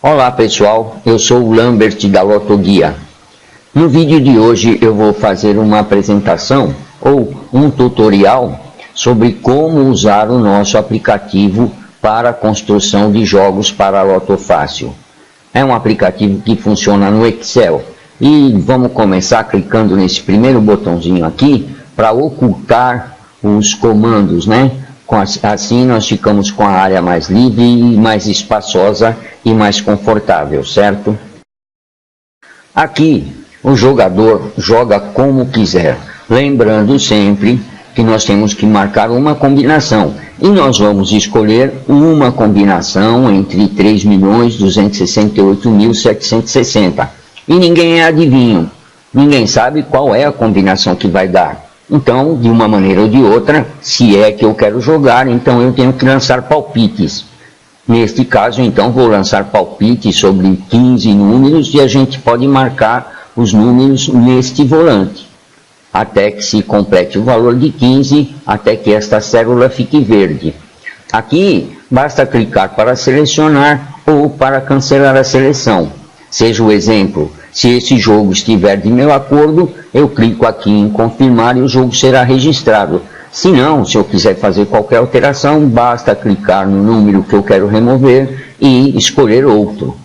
Olá pessoal, eu sou o Lambert da Lotoguia. No vídeo de hoje eu vou fazer uma apresentação ou um tutorial sobre como usar o nosso aplicativo para a construção de jogos para a Loto Fácil. É um aplicativo que funciona no Excel e vamos começar clicando nesse primeiro botãozinho aqui para ocultar os comandos, né? Assim nós ficamos com a área mais livre e mais espaçosa e mais confortável, certo? Aqui o jogador joga como quiser, lembrando sempre que nós temos que marcar uma combinação e nós vamos escolher uma combinação entre 3.268.760 e ninguém é adivinho, ninguém sabe qual é a combinação que vai dar. Então, de uma maneira ou de outra, se é que eu quero jogar, então eu tenho que lançar palpites. Neste caso, então, vou lançar palpites sobre 15 números e a gente pode marcar os números neste volante, até que se complete o valor de 15, até que esta célula fique verde. Aqui, basta clicar para selecionar ou para cancelar a seleção. Seja o exemplo, se esse jogo estiver de meu acordo, eu clico aqui em confirmar e o jogo será registrado. Se não, se eu quiser fazer qualquer alteração, basta clicar no número que eu quero remover e escolher outro.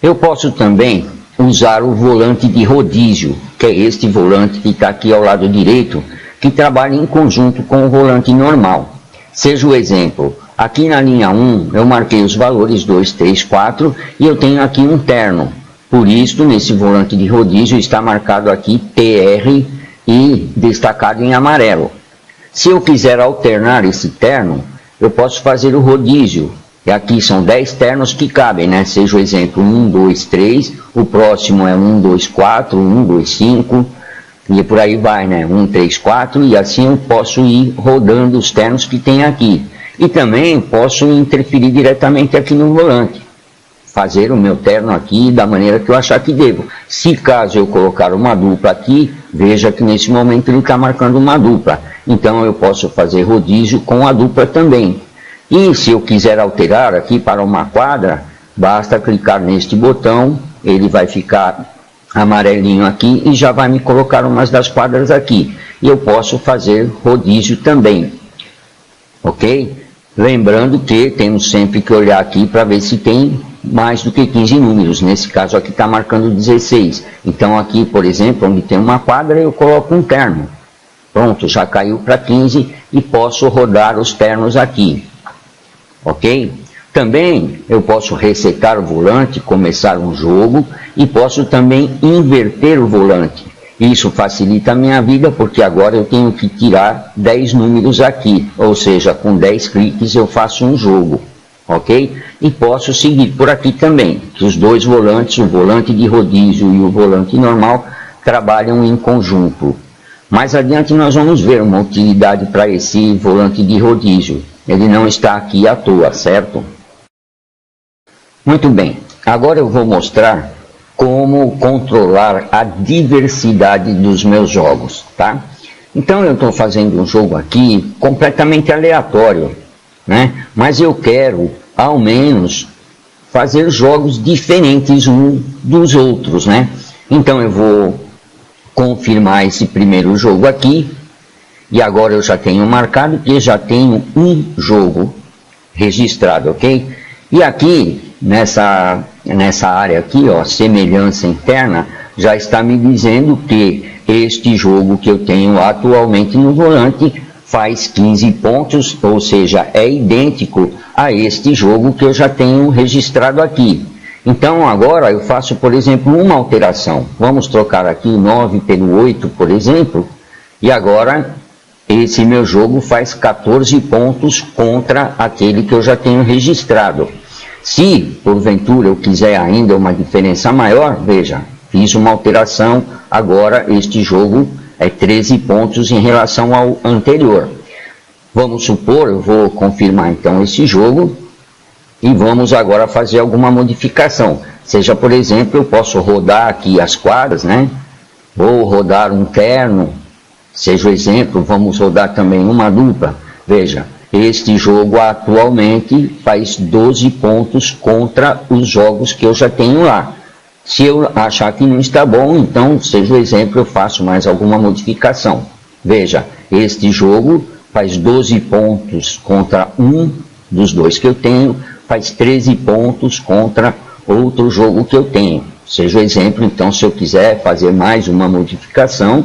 Eu posso também usar o volante de rodízio, que é este volante que está aqui ao lado direito, que trabalha em conjunto com o volante normal. Seja o exemplo, aqui na linha 1 eu marquei os valores 2, 3, 4 e eu tenho aqui um terno. Por isso, nesse volante de rodízio está marcado aqui TR e destacado em amarelo. Se eu quiser alternar esse terno, eu posso fazer o rodízio. E aqui são 10 ternos que cabem, né? Seja o exemplo 1, 2, 3, o próximo é 1, 2, 4, 1, 2, 5... e por aí vai, né? 1, 3, 4, e assim eu posso ir rodando os ternos que tem aqui. E também posso interferir diretamente aqui no volante. Fazer o meu terno aqui da maneira que eu achar que devo. Se caso eu colocar uma dupla aqui, veja que nesse momento ele está marcando uma dupla. Então eu posso fazer rodízio com a dupla também. E se eu quiser alterar aqui para uma quadra, basta clicar neste botão, ele vai ficar amarelinho aqui e já vai me colocar umas das quadras aqui. E eu posso fazer rodízio também. Ok? Lembrando que temos sempre que olhar aqui para ver se tem mais do que 15 números. Nesse caso aqui está marcando 16. Então aqui, por exemplo, onde tem uma quadra, eu coloco um terno. Pronto, já caiu para 15 e posso rodar os ternos aqui. Ok? Também eu posso resetar o volante, começar um jogo e posso também inverter o volante. Isso facilita a minha vida porque agora eu tenho que tirar 10 números aqui, ou seja, com 10 cliques eu faço um jogo, ok? E posso seguir por aqui também, que os dois volantes, o volante de rodízio e o volante normal, trabalham em conjunto. Mais adiante nós vamos ver uma utilidade para esse volante de rodízio. Ele não está aqui à toa, certo? Muito bem, agora eu vou mostrar como controlar a diversidade dos meus jogos, tá? Então eu estou fazendo um jogo aqui completamente aleatório, né? Mas eu quero, ao menos, fazer jogos diferentes uns dos outros, né? Então eu vou confirmar esse primeiro jogo aqui, e agora eu já tenho marcado que já tenho um jogo registrado, ok? E aqui, nessa área aqui, ó, semelhança interna, já está me dizendo que este jogo que eu tenho atualmente no volante faz 15 pontos, ou seja, é idêntico a este jogo que eu já tenho registrado aqui. Então agora eu faço, por exemplo, uma alteração. Vamos trocar aqui 9 pelo 8, por exemplo, e agora esse meu jogo faz 14 pontos contra aquele que eu já tenho registrado. Se, porventura, eu quiser ainda uma diferença maior, veja, fiz uma alteração, agora este jogo é 13 pontos em relação ao anterior. Vamos supor, eu vou confirmar então esse jogo, e vamos agora fazer alguma modificação. Seja, por exemplo, eu posso rodar aqui as quadras, né? Ou rodar um terno. Seja o exemplo, vamos rodar também uma dupla. Veja, este jogo atualmente faz 12 pontos contra os jogos que eu já tenho lá. Se eu achar que não está bom, então, seja o exemplo, eu faço mais alguma modificação. Veja, este jogo faz 12 pontos contra um dos dois que eu tenho, faz 13 pontos contra outro jogo que eu tenho. Seja o exemplo, então, se eu quiser fazer mais uma modificação,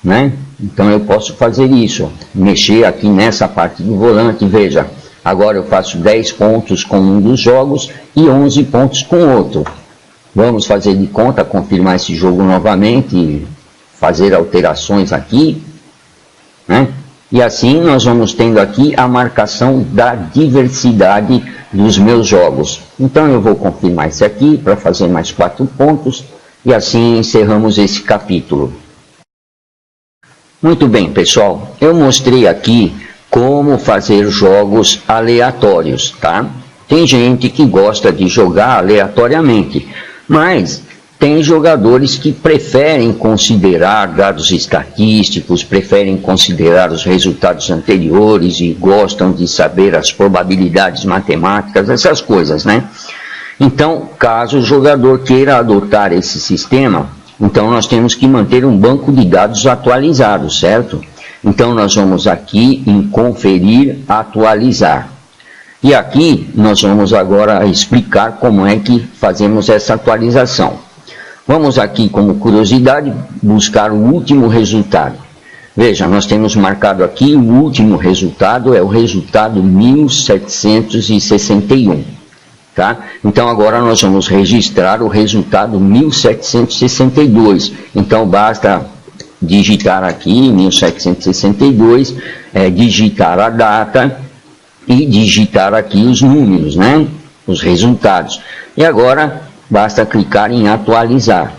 né? Então eu posso fazer isso, mexer aqui nessa parte do volante. Veja, agora eu faço 10 pontos com um dos jogos e 11 pontos com outro. Vamos fazer de conta, confirmar esse jogo novamente, fazer alterações aqui, né? E assim nós vamos tendo aqui a marcação da diversidade dos meus jogos. Então eu vou confirmar esse aqui para fazer mais 4 pontos e assim encerramos esse capítulo. Muito bem, pessoal, eu mostrei aqui como fazer jogos aleatórios, tá? Tem gente que gosta de jogar aleatoriamente, mas tem jogadores que preferem considerar dados estatísticos, preferem considerar os resultados anteriores e gostam de saber as probabilidades matemáticas, essas coisas, né? Então, caso o jogador queira adotar esse sistema, então nós temos que manter um banco de dados atualizado, certo? Então nós vamos aqui em conferir, atualizar. E aqui nós vamos agora explicar como é que fazemos essa atualização. Vamos aqui, como curiosidade, buscar o último resultado. Veja, nós temos marcado aqui o último resultado, é o resultado 1761. Tá? Então agora nós vamos registrar o resultado 1762. Então basta digitar aqui 1762, digitar a data e digitar aqui os números, né? Os resultados. E agora basta clicar em atualizar.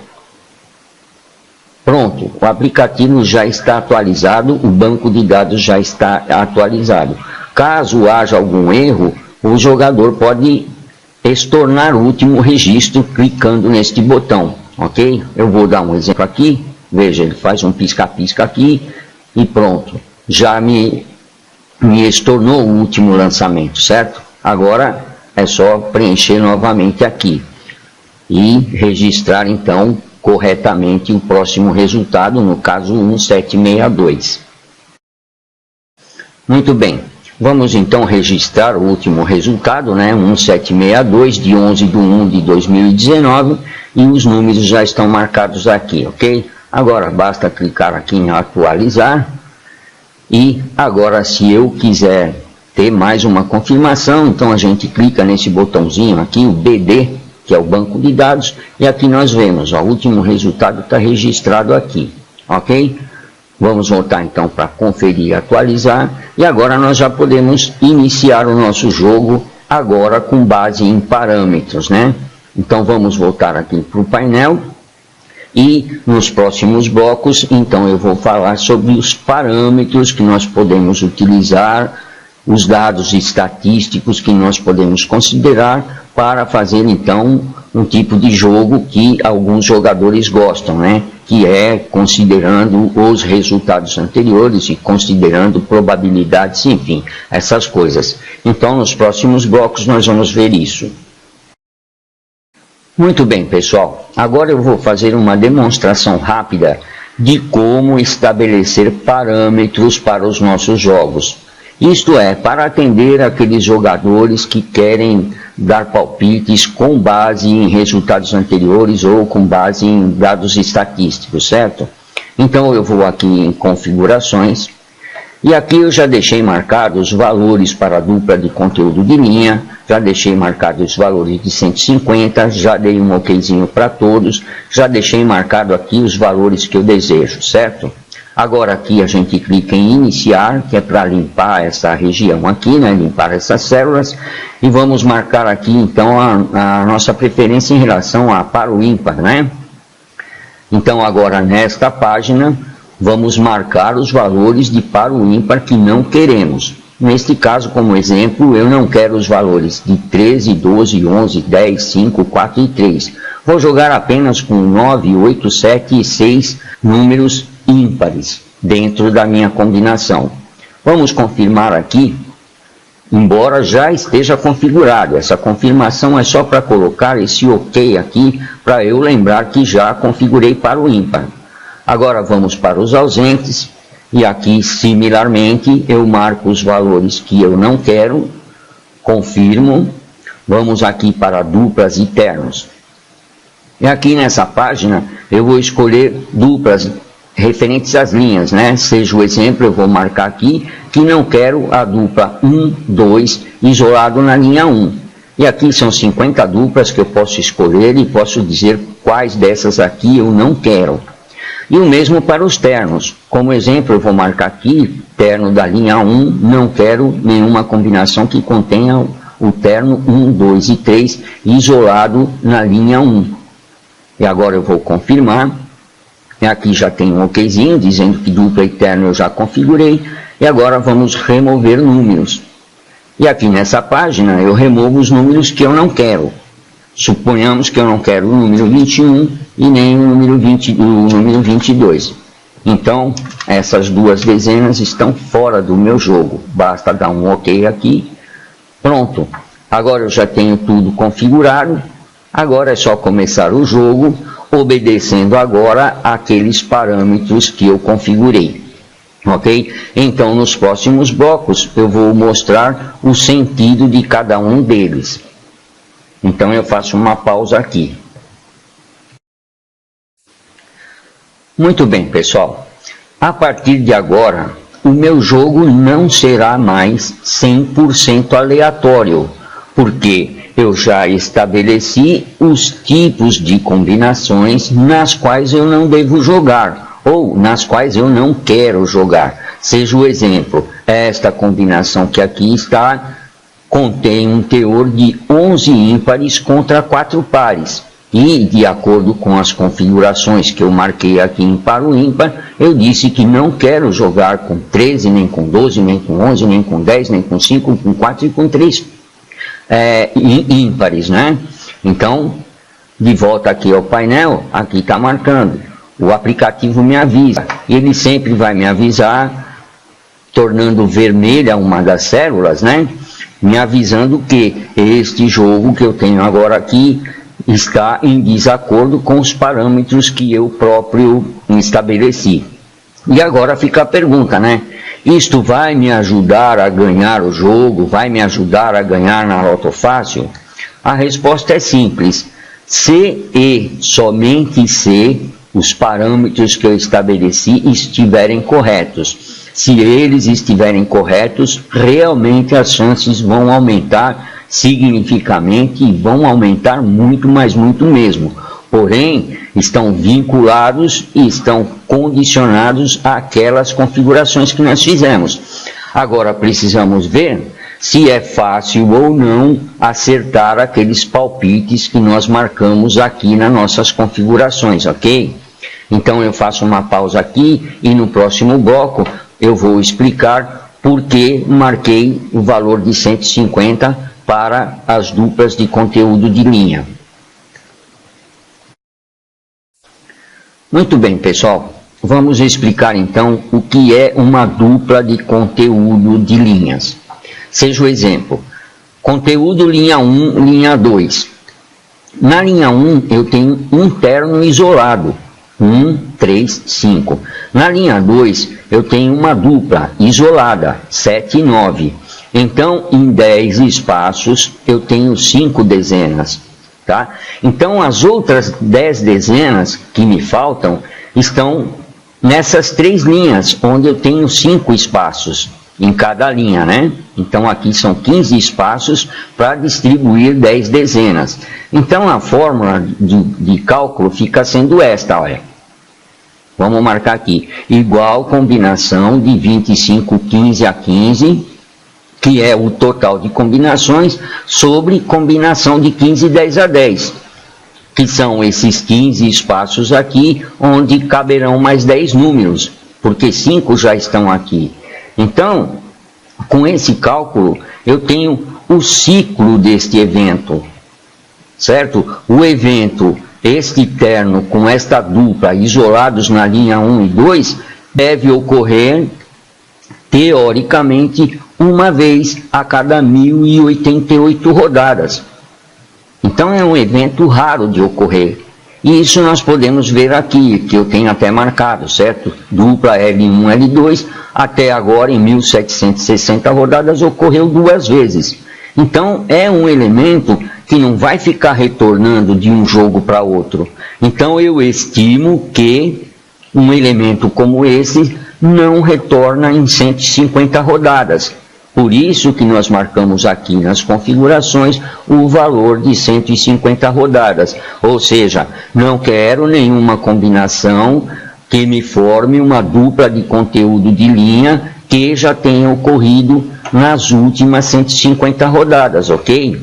Pronto, o aplicativo já está atualizado, o banco de dados já está atualizado. Caso haja algum erro, o jogador pode estornar o último registro clicando neste botão, ok? Eu vou dar um exemplo aqui, veja, ele faz um pisca-pisca aqui e pronto, já me estornou o último lançamento, certo? Agora é só preencher novamente aqui e registrar então corretamente o próximo resultado, no caso 1762. Muito bem. Vamos então registrar o último resultado, né? 1762 de 11/1/2019 e os números já estão marcados aqui, ok? Agora basta clicar aqui em atualizar e agora se eu quiser ter mais uma confirmação, então a gente clica nesse botãozinho aqui, o BD, que é o banco de dados, e aqui nós vemos, ó, o último resultado está registrado aqui, ok? Vamos voltar então para conferir e atualizar. E agora nós já podemos iniciar o nosso jogo agora com base em parâmetros, né? Então vamos voltar aqui para o painel. E nos próximos blocos, então eu vou falar sobre os parâmetros que nós podemos utilizar, os dados estatísticos que nós podemos considerar para fazer então um tipo de jogo que alguns jogadores gostam, né? Que é considerando os resultados anteriores e considerando probabilidades, enfim, essas coisas. Então, nos próximos blocos nós vamos ver isso. Muito bem, pessoal. Agora eu vou fazer uma demonstração rápida de como estabelecer parâmetros para os nossos jogos. Isto é, para atender aqueles jogadores que querem dar palpites com base em resultados anteriores ou com base em dados estatísticos, certo? Então eu vou aqui em configurações e aqui eu já deixei marcados os valores para a dupla de conteúdo de linha, já deixei marcados os valores de 150, já dei um okzinho para todos, já deixei marcado aqui os valores que eu desejo, certo? Agora aqui a gente clica em iniciar, que é para limpar essa região aqui, né? Limpar essas células. E vamos marcar aqui então a nossa preferência em relação a par ou ímpar, né? Então agora nesta página vamos marcar os valores de par ou ímpar que não queremos. Neste caso, como exemplo, eu não quero os valores de 13, 12, 11, 10, 5, 4 e 3. Vou jogar apenas com 9, 8, 7 e 6 números ímpares dentro da minha combinação. Vamos confirmar aqui, embora já esteja configurado. Essa confirmação é só para colocar esse OK aqui, para eu lembrar que já configurei para o ímpar. Agora vamos para os ausentes, e aqui, similarmente, eu marco os valores que eu não quero, confirmo. Vamos aqui para duplas e ternos. E aqui nessa página, eu vou escolher duplas referentes às linhas, né? Seja o exemplo, eu vou marcar aqui que não quero a dupla 1, 2 isolado na linha 1. E aqui são 50 duplas que eu posso escolher e posso dizer quais dessas aqui eu não quero. E o mesmo para os ternos. Como exemplo, eu vou marcar aqui, terno da linha 1, não quero nenhuma combinação que contenha o terno 1, 2 e 3 isolado na linha 1. E agora eu vou confirmar. E aqui já tem um OKzinho, dizendo que dupla e terno eu já configurei. E agora vamos remover números. E aqui nessa página eu removo os números que eu não quero. Suponhamos que eu não quero o número 21 e nem o número 22. Então, essas duas dezenas estão fora do meu jogo. Basta dar um OK aqui. Pronto. Agora eu já tenho tudo configurado. Agora é só começar o jogo, obedecendo agora aqueles parâmetros que eu configurei. Ok? Então, nos próximos blocos, eu vou mostrar o sentido de cada um deles. Então, eu faço uma pausa aqui. Muito bem, pessoal. A partir de agora, o meu jogo não será mais 100% aleatório, porque eu já estabeleci os tipos de combinações nas quais eu não devo jogar, ou nas quais eu não quero jogar. Seja o exemplo, esta combinação que aqui está, contém um teor de 11 ímpares contra 4 pares. E, de acordo com as configurações que eu marquei aqui em par ou ímpar, eu disse que não quero jogar com 13, nem com 12, nem com 11, nem com 10, nem com 5, com 4 e com 3 ímpares, né? Então, de volta aqui ao painel, aqui está marcando. O aplicativo me avisa. Ele sempre vai me avisar, tornando vermelha uma das células, né? Me avisando que este jogo que eu tenho agora aqui está em desacordo com os parâmetros que eu próprio estabeleci. E agora fica a pergunta, né? Isto vai me ajudar a ganhar o jogo? Vai me ajudar a ganhar na Loto Fácil? A resposta é simples. Se e somente se os parâmetros que eu estabeleci estiverem corretos. Se eles estiverem corretos, realmente as chances vão aumentar significativamente e vão aumentar muito, mas muito mesmo. Porém, estão vinculados e estão condicionados àquelas configurações que nós fizemos. Agora, precisamos ver se é fácil ou não acertar aqueles palpites que nós marcamos aqui nas nossas configurações, ok? Então, eu faço uma pausa aqui e no próximo bloco eu vou explicar por que marquei o valor de 150 para as duplas de conteúdo de linha. Muito bem, pessoal. Vamos explicar então o que é uma dupla de conteúdo de linhas. Seja o exemplo. Conteúdo linha 1, linha 2. Na linha 1 eu tenho um terno isolado. 1, 3, 5. Na linha 2 eu tenho uma dupla isolada. 7 e 9. Então, em 10 espaços, eu tenho 5 dezenas. Tá? Então, as outras 10 dezenas que me faltam estão nessas 3 linhas, onde eu tenho 5 espaços em cada linha, né? Então, aqui são 15 espaços para distribuir 10 dezenas. Então, a fórmula de cálculo fica sendo esta, olha. Vamos marcar aqui. Igual combinação de 25, 15 a 15... que é o total de combinações, sobre combinação de 15 e 10 a 10, que são esses 15 espaços aqui, onde caberão mais 10 números, porque 5 já estão aqui. Então, com esse cálculo, eu tenho o ciclo deste evento, certo? O evento, este terno com esta dupla, isolados na linha 1 e 2, deve ocorrer teoricamente, uma vez a cada 1088 rodadas. Então é um evento raro de ocorrer. E isso nós podemos ver aqui, que eu tenho até marcado, certo? Dupla L1, L2, até agora em 1760 rodadas ocorreu 2 vezes. Então é um elemento que não vai ficar retornando de um jogo para outro. Então eu estimo que um elemento como esse não retorna em 150 rodadas. Por isso que nós marcamos aqui nas configurações o valor de 150 rodadas. Ou seja, não quero nenhuma combinação que me forme uma dupla de conteúdo de linha que já tenha ocorrido nas últimas 150 rodadas, ok?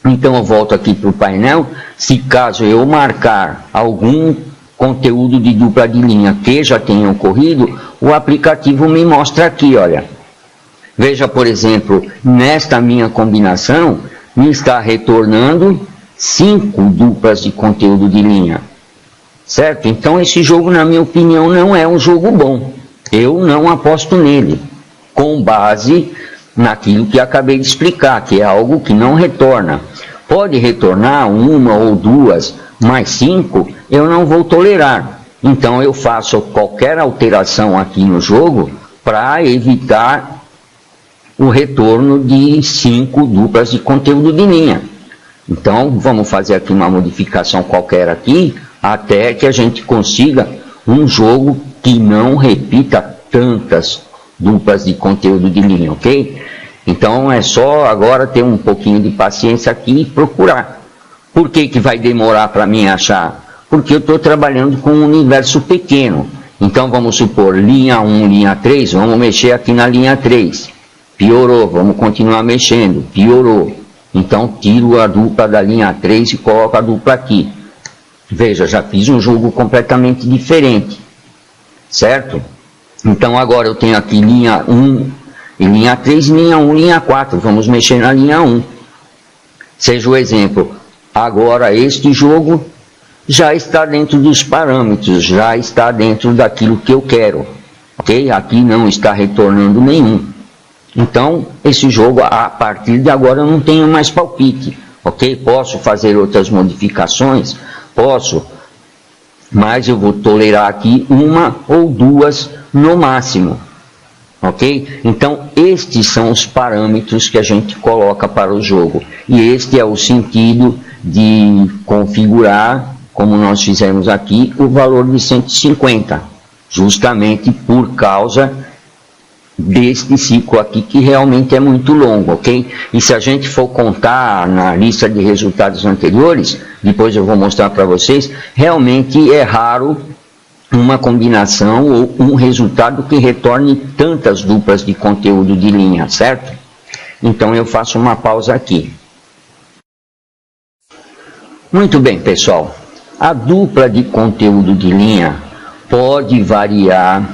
Então eu volto aqui para o painel. Se caso eu marcar algum conteúdo de dupla de linha que já tenha ocorrido, o aplicativo me mostra aqui, olha. Veja, por exemplo, nesta minha combinação, me está retornando 5 duplas de conteúdo de linha. Certo? Então esse jogo, na minha opinião, não é um jogo bom. Eu não aposto nele, com base naquilo que acabei de explicar, que é algo que não retorna. Pode retornar 1 ou 2, mas 5 eu não vou tolerar. Então eu faço qualquer alteração aqui no jogo para evitar o retorno de 5 duplas de conteúdo de linha. Então vamos fazer aqui uma modificação qualquer aqui, até que a gente consiga um jogo que não repita tantas duplas de conteúdo de linha, ok? Então é só agora ter um pouquinho de paciência aqui e procurar. Por que vai demorar para mim achar? Porque eu estou trabalhando com um universo pequeno. Então vamos supor, linha 1, linha 3, vamos mexer aqui na linha 3. Piorou, vamos continuar mexendo, piorou. Então tiro a dupla da linha 3 e coloco a dupla aqui. Veja, já fiz um jogo completamente diferente. Certo? Então agora eu tenho aqui linha 1 e linha 3, linha 1, linha 4. Vamos mexer na linha 1. Seja o exemplo. Agora este jogo já está dentro dos parâmetros, já está dentro daquilo que eu quero. Ok? Aqui não está retornando nenhum. Então, esse jogo, a partir de agora, eu não tenho mais palpite, ok? Posso fazer outras modificações? Posso, mas eu vou tolerar aqui 1 ou 2 no máximo, ok? Então, estes são os parâmetros que a gente coloca para o jogo. E este é o sentido de configurar, como nós fizemos aqui, o valor de 150, justamente por causa deste ciclo aqui, que realmente é muito longo, ok? E se a gente for contar na lista de resultados anteriores, depois eu vou mostrar para vocês, realmente é raro uma combinação ou um resultado que retorne tantas duplas de conteúdo de linha, certo? Então eu faço uma pausa aqui. Muito bem, pessoal. A dupla de conteúdo de linha pode variar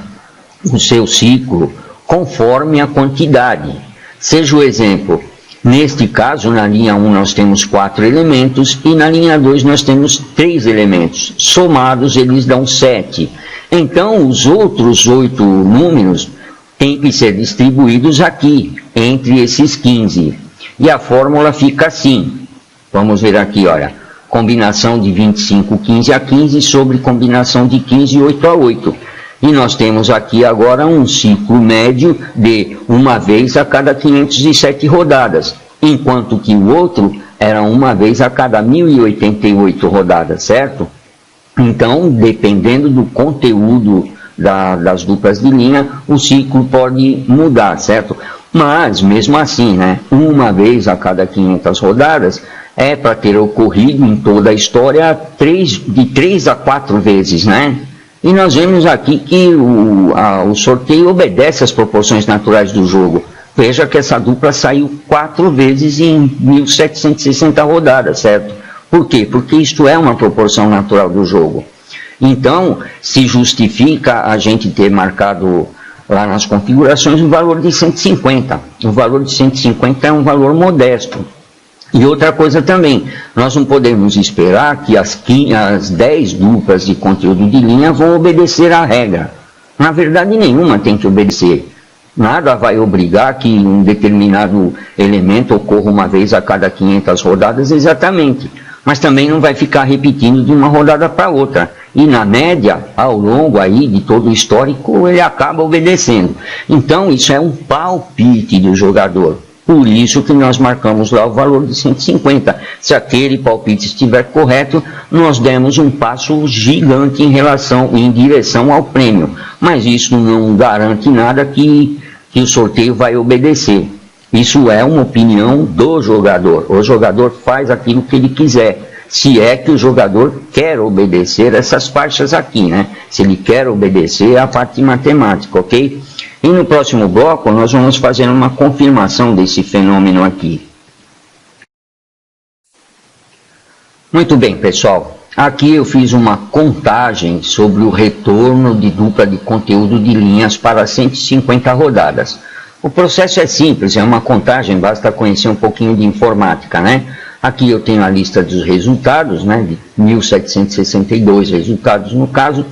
o seu ciclo conforme a quantidade. Seja o exemplo, neste caso, na linha 1 nós temos 4 elementos e na linha 2 nós temos 3 elementos. Somados eles dão 7. Então os outros 8 números têm que ser distribuídos aqui, entre esses 15. E a fórmula fica assim. Vamos ver aqui, olha. Combinação de 25, 15 a 15 sobre combinação de 15, 8 a 8. E nós temos aqui agora um ciclo médio de uma vez a cada 507 rodadas, enquanto que o outro era uma vez a cada 1088 rodadas, certo? Então, dependendo do conteúdo das duplas de linha, o ciclo pode mudar, certo? Mas, mesmo assim, né, uma vez a cada 500 rodadas é para ter ocorrido em toda a história de 3 a 4 vezes, né? E nós vemos aqui que o sorteio obedece às proporções naturais do jogo. Veja que essa dupla saiu 4 vezes em 1760 rodadas, certo? Por quê? Porque isto é uma proporção natural do jogo. Então, se justifica a gente ter marcado lá nas configurações o valor de 150. O valor de 150 é um valor modesto. E outra coisa também, nós não podemos esperar que as 10 duplas de conteúdo de linha vão obedecer à regra. Na verdade, nenhuma tem que obedecer. Nada vai obrigar que um determinado elemento ocorra uma vez a cada 500 rodadas exatamente, mas também não vai ficar repetindo de uma rodada para outra. E na média, ao longo aí de todo o histórico, ele acaba obedecendo. Então isso é um palpite do jogador. Por isso que nós marcamos lá o valor de 150. Se aquele palpite estiver correto, nós demos um passo gigante em direção ao prêmio. Mas isso não garante nada que o sorteio vai obedecer. Isso é uma opinião do jogador. O jogador faz aquilo que ele quiser. Se é que o jogador quer obedecer essas faixas aqui, né? Se ele quer obedecer a parte matemática, ok? E no próximo bloco nós vamos fazer uma confirmação desse fenômeno aqui. Muito bem, pessoal. Aqui eu fiz uma contagem sobre o retorno de dupla de conteúdo de linhas para 150 rodadas. O processo é simples, é uma contagem, basta conhecer um pouquinho de informática, né? Aqui eu tenho a lista dos resultados, né? De 1762 resultados no caso.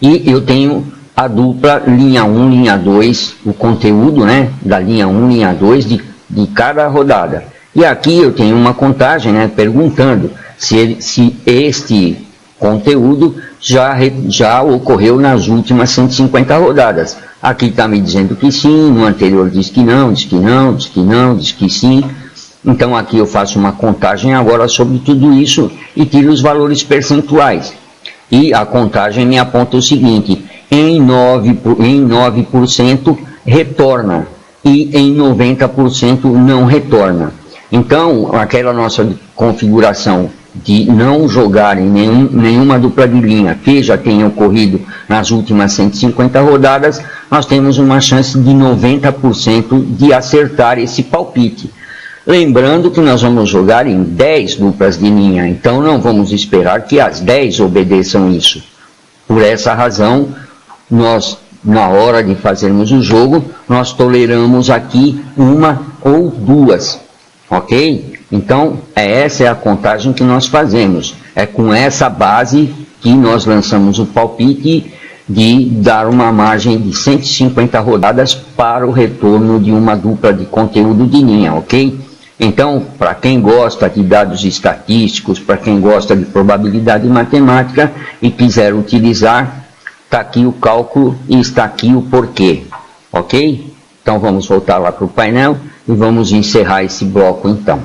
E eu tenho a dupla linha 1, linha 2, o conteúdo, né? Da linha 1, linha 2 de cada rodada. E aqui eu tenho uma contagem, né? Perguntando se este conteúdo já ocorreu nas últimas 150 rodadas. Aqui está me dizendo que sim, no anterior diz que não, diz que não, diz que não, diz que sim. Então aqui eu faço uma contagem agora sobre tudo isso e tiro os valores percentuais. E a contagem me aponta o seguinte: em 9% retorna e em 90% não retorna. Então aquela nossa configuração de não jogar em nenhuma dupla de linha que já tenha ocorrido nas últimas 150 rodadas, nós temos uma chance de 90% de acertar esse palpite. Lembrando que nós vamos jogar em 10 duplas de linha, então não vamos esperar que as 10 obedeçam isso. Por essa razão, nós, na hora de fazermos o jogo, nós toleramos aqui uma ou duas, ok? Então, essa é a contagem que nós fazemos. É com essa base que nós lançamos o palpite de dar uma margem de 150 rodadas para o retorno de uma dupla de conteúdo de linha, ok? Então, para quem gosta de dados estatísticos, para quem gosta de probabilidade matemática e quiser utilizar, está aqui o cálculo e está aqui o porquê, ok? Então, vamos voltar lá para o painel e vamos encerrar esse bloco então.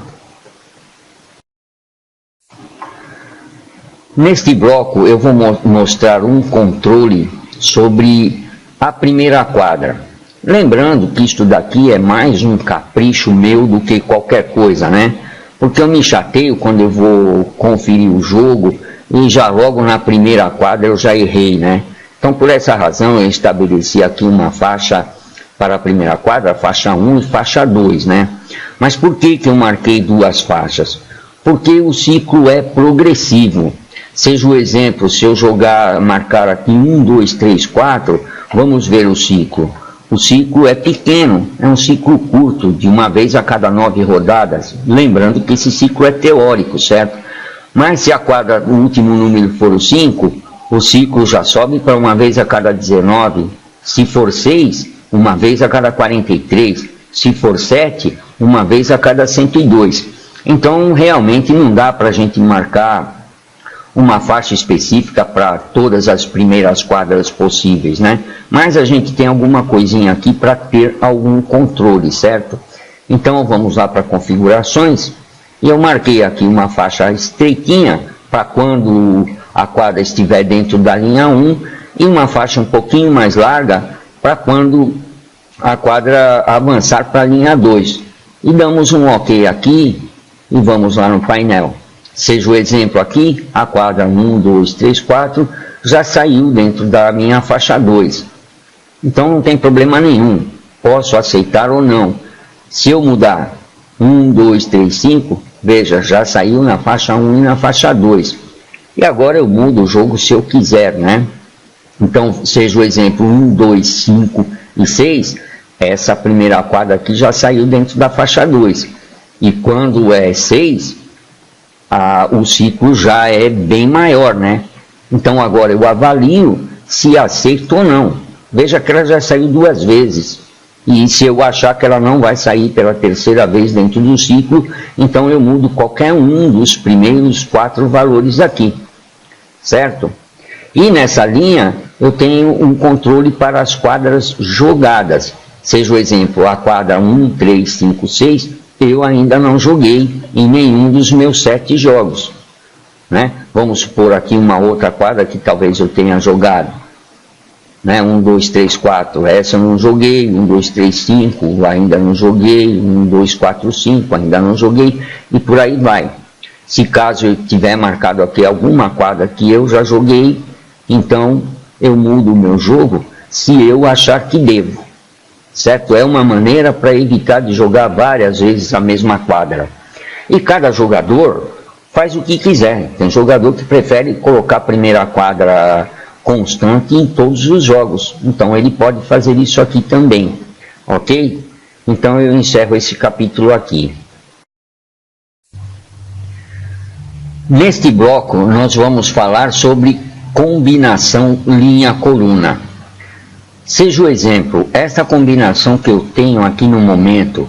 Neste bloco eu vou mostrar um controle sobre a primeira quadra. Lembrando que isto daqui é mais um capricho meu do que qualquer coisa, né? Porque eu me chateio quando eu vou conferir o jogo e já logo na primeira quadra eu já errei, né? Então por essa razão eu estabeleci aqui uma faixa para a primeira quadra, faixa 1 e faixa 2, né? Mas por que eu marquei duas faixas? Porque o ciclo é progressivo. Seja o exemplo, se eu marcar aqui 1, 2, 3, 4, vamos ver o ciclo. O ciclo é pequeno, é um ciclo curto, de uma vez a cada 9 rodadas. Lembrando que esse ciclo é teórico, certo? Mas se a quadra, o último número for o 5, o ciclo já sobe para uma vez a cada 19. Se for 6, uma vez a cada 43. Se for 7, uma vez a cada 102. Então, realmente não dá para a gente marcar uma faixa específica para todas as primeiras quadras possíveis, né? Mas a gente tem alguma coisinha aqui para ter algum controle, certo? Então vamos lá para configurações, e eu marquei aqui uma faixa estreitinha para quando a quadra estiver dentro da linha 1 e uma faixa um pouquinho mais larga para quando a quadra avançar para a linha 2. E damos um OK aqui e vamos lá no painel. Seja o exemplo aqui, a quadra 1, 2, 3, 4 já saiu dentro da minha faixa 2. Então não tem problema nenhum, posso aceitar ou não. Se eu mudar 1, 2, 3, 5, veja, já saiu na faixa 1 e na faixa 2. E agora eu mudo o jogo se eu quiser, né? Então, seja o exemplo 1, 2, 5 e 6, essa primeira quadra aqui já saiu dentro da faixa 2. E quando é 6... o ciclo já é bem maior, né? Então agora eu avalio se aceito ou não. Veja que ela já saiu 2 vezes. E se eu achar que ela não vai sair pela 3ª vez dentro do ciclo, então eu mudo qualquer um dos primeiros 4 valores aqui. Certo? E nessa linha eu tenho um controle para as quadras jogadas. Seja o exemplo, a quadra 1, 3, 5, 6, eu ainda não joguei em nenhum dos meus 7 jogos. Né? Vamos supor aqui uma outra quadra que talvez eu tenha jogado. Né? 1, 2, 3, 4, essa eu não joguei. 1, 2, 3, 5, ainda não joguei. 1, 2, 4, 5, ainda não joguei. E por aí vai. Se caso eu tiver marcado aqui alguma quadra que eu já joguei, então eu mudo o meu jogo se eu achar que devo. Certo? É uma maneira para evitar de jogar várias vezes a mesma quadra. E cada jogador faz o que quiser. Tem jogador que prefere colocar a primeira quadra constante em todos os jogos. Então ele pode fazer isso aqui também. Ok? Então eu encerro esse capítulo aqui. Neste bloco nós vamos falar sobre combinação linha-coluna. Seja o exemplo, esta combinação que eu tenho aqui no momento,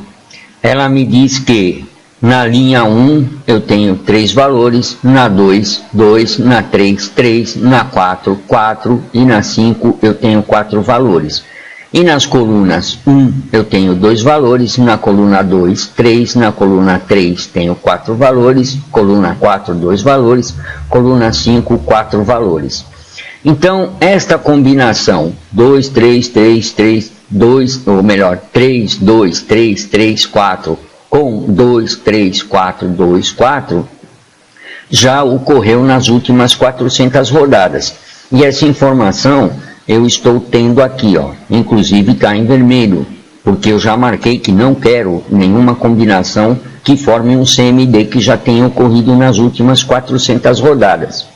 ela me diz que na linha 1 eu tenho 3 valores, na 2, 2, na 3, 3, na 4, 4 e na 5 eu tenho 4 valores. E nas colunas 1 eu tenho 2 valores, na coluna 2, 3, na coluna 3 tenho 4 valores, coluna 4, 2 valores, coluna 5, 4 valores. Então, esta combinação 2, 3, 3, 3, 2, ou melhor, 3, 2, 3, 3, 4, com 2, 3, 4, 2, 4, já ocorreu nas últimas 400 rodadas. E essa informação eu estou tendo aqui, ó, inclusive está em vermelho, porque eu já marquei que não quero nenhuma combinação que forme um CMD que já tenha ocorrido nas últimas 400 rodadas.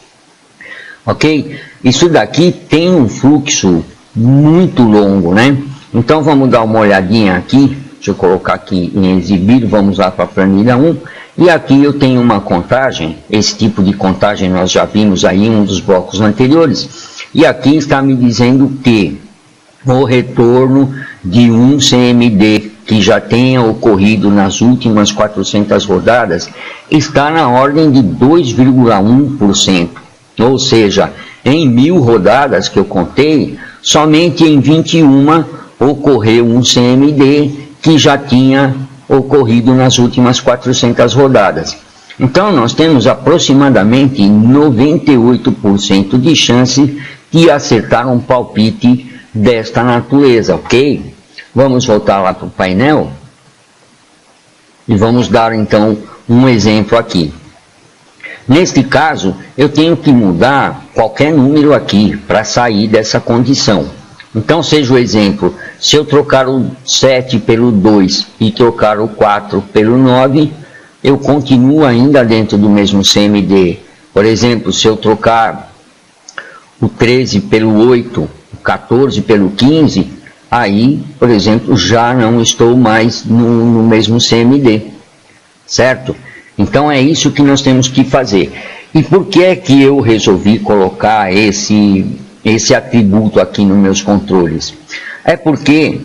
Ok? Isso daqui tem um fluxo muito longo, né? Então vamos dar uma olhadinha aqui. Deixa eu colocar aqui em exibir, vamos lá para a planilha 1. E aqui eu tenho uma contagem. Esse tipo de contagem nós já vimos aí em um dos blocos anteriores. E aqui está me dizendo que o retorno de um CMD que já tenha ocorrido nas últimas 400 rodadas está na ordem de 2,1%. Ou seja, em 1000 rodadas que eu contei, somente em 21 ocorreu um CMD que já tinha ocorrido nas últimas 400 rodadas. Então, nós temos aproximadamente 98% de chance de acertar um palpite desta natureza, ok? Vamos voltar lá para o painel e vamos dar, então, um exemplo aqui. Neste caso, eu tenho que mudar qualquer número aqui para sair dessa condição. Então, seja o exemplo, se eu trocar o 7 pelo 2 e trocar o 4 pelo 9, eu continuo ainda dentro do mesmo CMD. Por exemplo, se eu trocar o 13 pelo 8, o 14 pelo 15, aí, por exemplo, já não estou mais no mesmo CMD. Certo? Então é isso que nós temos que fazer. E por que é que eu resolvi colocar esse atributo aqui nos meus controles? É porque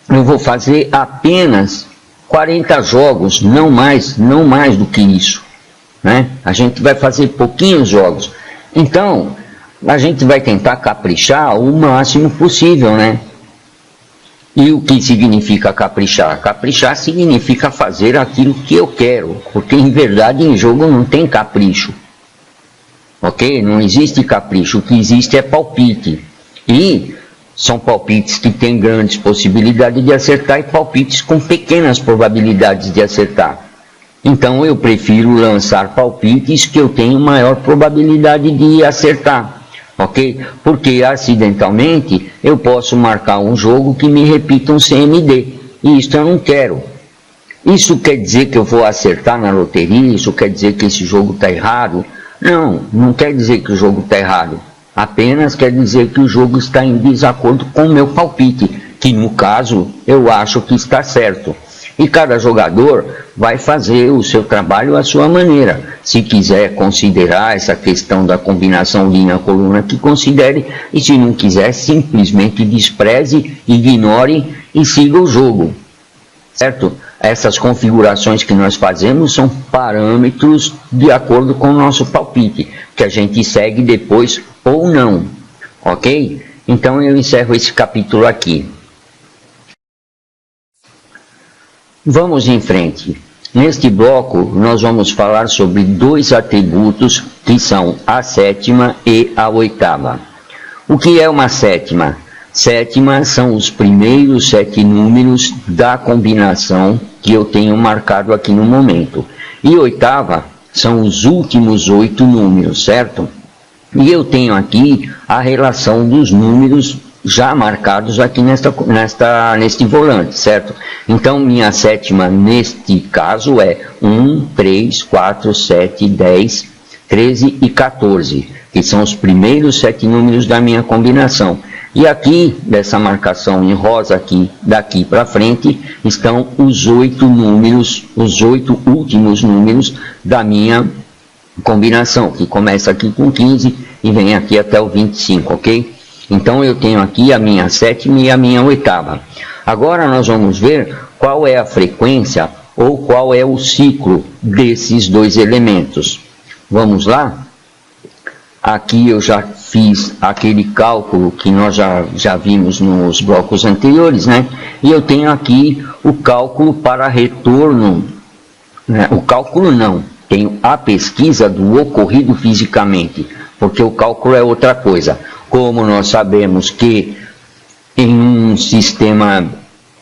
eu vou fazer apenas 40 jogos, não mais do que isso. Né? A gente vai fazer pouquinhos jogos. Então, a gente vai tentar caprichar o máximo possível, né? E o que significa caprichar? Caprichar significa fazer aquilo que eu quero, porque em verdade em jogo não tem capricho. Ok? Não existe capricho, o que existe é palpite. E são palpites que têm grandes possibilidades de acertar e palpites com pequenas probabilidades de acertar. Então eu prefiro lançar palpites que eu tenho maior probabilidade de acertar. Ok? Porque acidentalmente eu posso marcar um jogo que me repita um CMD. E isso eu não quero. Isso quer dizer que eu vou acertar na loteria? Isso quer dizer que esse jogo está errado? Não, não quer dizer que o jogo está errado. Apenas quer dizer que o jogo está em desacordo com o meu palpite, que no caso eu acho que está certo. E cada jogador vai fazer o seu trabalho à sua maneira. Se quiser considerar essa questão da combinação linha-coluna, que considere, e se não quiser, simplesmente despreze, ignore e siga o jogo. Certo? Essas configurações que nós fazemos são parâmetros de acordo com o nosso palpite, que a gente segue depois ou não. Ok? Então eu encerro esse capítulo aqui. Vamos em frente. Neste bloco, nós vamos falar sobre dois atributos que são a sétima e a oitava. O que é uma sétima? Sétima são os primeiros 7 números da combinação que eu tenho marcado aqui no momento. E oitava são os últimos 8 números, certo? E eu tenho aqui a relação dos números já marcados aqui neste volante, certo? Então, minha sétima neste caso é 1, 3, 4, 7, 10, 13 e 14, que são os primeiros 7 números da minha combinação. E aqui, dessa marcação em rosa aqui, daqui para frente, estão os 8 números, os 8 últimos números da minha combinação, que começa aqui com 15 e vem aqui até o 25, ok? Então eu tenho aqui a minha sétima e a minha oitava. Agora nós vamos ver qual é a frequência ou qual é o ciclo desses dois elementos. Vamos lá? Aqui eu já fiz aquele cálculo que nós já vimos nos blocos anteriores, né? E eu tenho aqui o cálculo para retorno, né? O cálculo não, tenho a pesquisa do ocorrido fisicamente, porque o cálculo é outra coisa. Como nós sabemos que em um sistema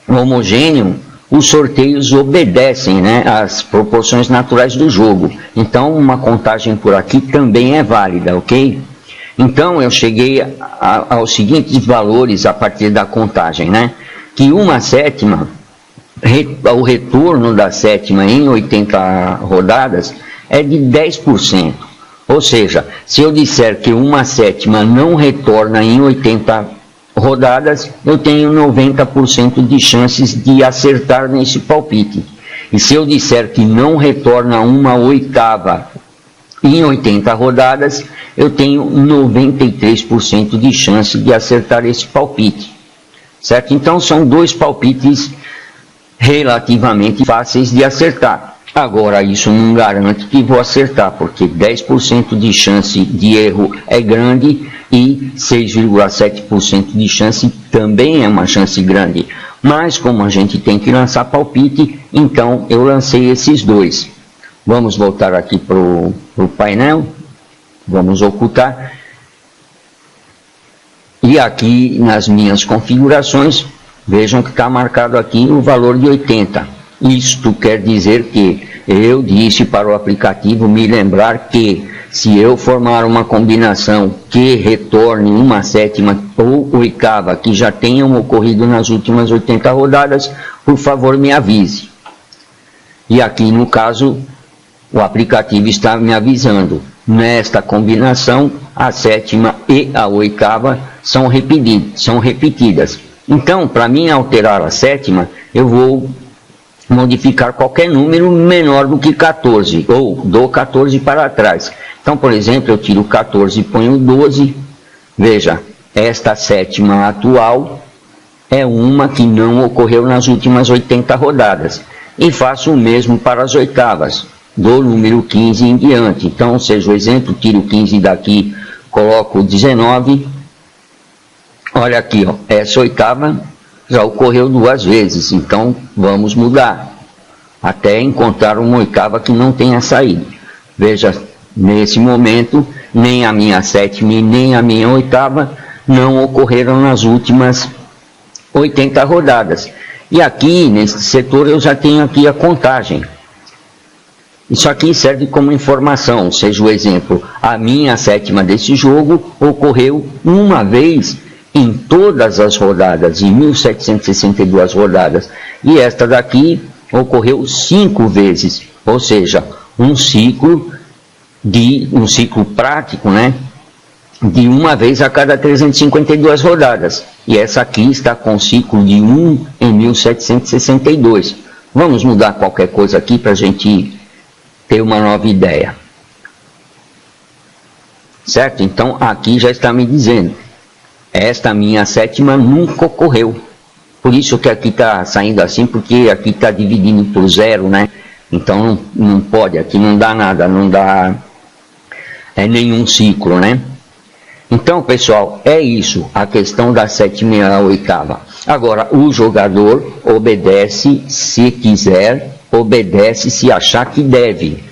homogêneo, os sorteios obedecem, né, às proporções naturais do jogo. Então, uma contagem por aqui também é válida, ok? Então, eu cheguei aos seguintes valores a partir da contagem, né? Que uma sétima, o retorno da sétima em 80 rodadas é de 10%. Ou seja, se eu disser que uma sétima não retorna em 80 rodadas, eu tenho 90% de chances de acertar nesse palpite. E se eu disser que não retorna uma oitava em 80 rodadas, eu tenho 93% de chance de acertar esse palpite. Certo? Então são dois palpites relativamente fáceis de acertar. Agora, isso não garante que vou acertar, porque 10% de chance de erro é grande e 6,7% de chance também é uma chance grande. Mas, como a gente tem que lançar palpite, então eu lancei esses dois. Vamos voltar aqui para o painel. Vamos ocultar. E aqui, nas minhas configurações, vejam que está marcado aqui o valor de 80. Isto quer dizer que eu disse para o aplicativo me lembrar que se eu formar uma combinação que retorne uma sétima ou oitava que já tenham ocorrido nas últimas 80 rodadas, por favor me avise. E aqui no caso, o aplicativo está me avisando. Nesta combinação, a sétima e a oitava são repetidas. Então, para mim alterar a sétima, eu vou modificar qualquer número menor do que 14, ou do 14 para trás. Então, por exemplo, eu tiro 14 e ponho 12. Veja, esta sétima atual é uma que não ocorreu nas últimas 80 rodadas. E faço o mesmo para as oitavas, do número 15 em diante. Então, seja o exemplo, tiro 15 daqui, coloco 19. Olha aqui, ó, essa oitava já ocorreu 2 vezes, então vamos mudar, até encontrar uma oitava que não tenha saído. Veja, nesse momento, nem a minha sétima e nem a minha oitava não ocorreram nas últimas 80 rodadas. E aqui, nesse setor, eu já tenho aqui a contagem. Isso aqui serve como informação, seja o exemplo, a minha sétima desse jogo ocorreu uma vez em todas as rodadas, em 1762 rodadas, e esta daqui ocorreu 5 vezes, ou seja, um ciclo prático, né, de uma vez a cada 352 rodadas, e essa aqui está com ciclo de 1 em 1762, Vamos mudar qualquer coisa aqui para a gente ter uma nova ideia. Certo? Então, aqui já está me dizendo, esta minha sétima nunca ocorreu. Por isso que aqui está saindo assim, porque aqui está dividindo por zero, né? Então, não pode, aqui não dá nada, não dá nenhum ciclo, né? Então, pessoal, é isso, a questão da sétima e a oitava. Agora, o jogador obedece se quiser, obedece se achar que deve.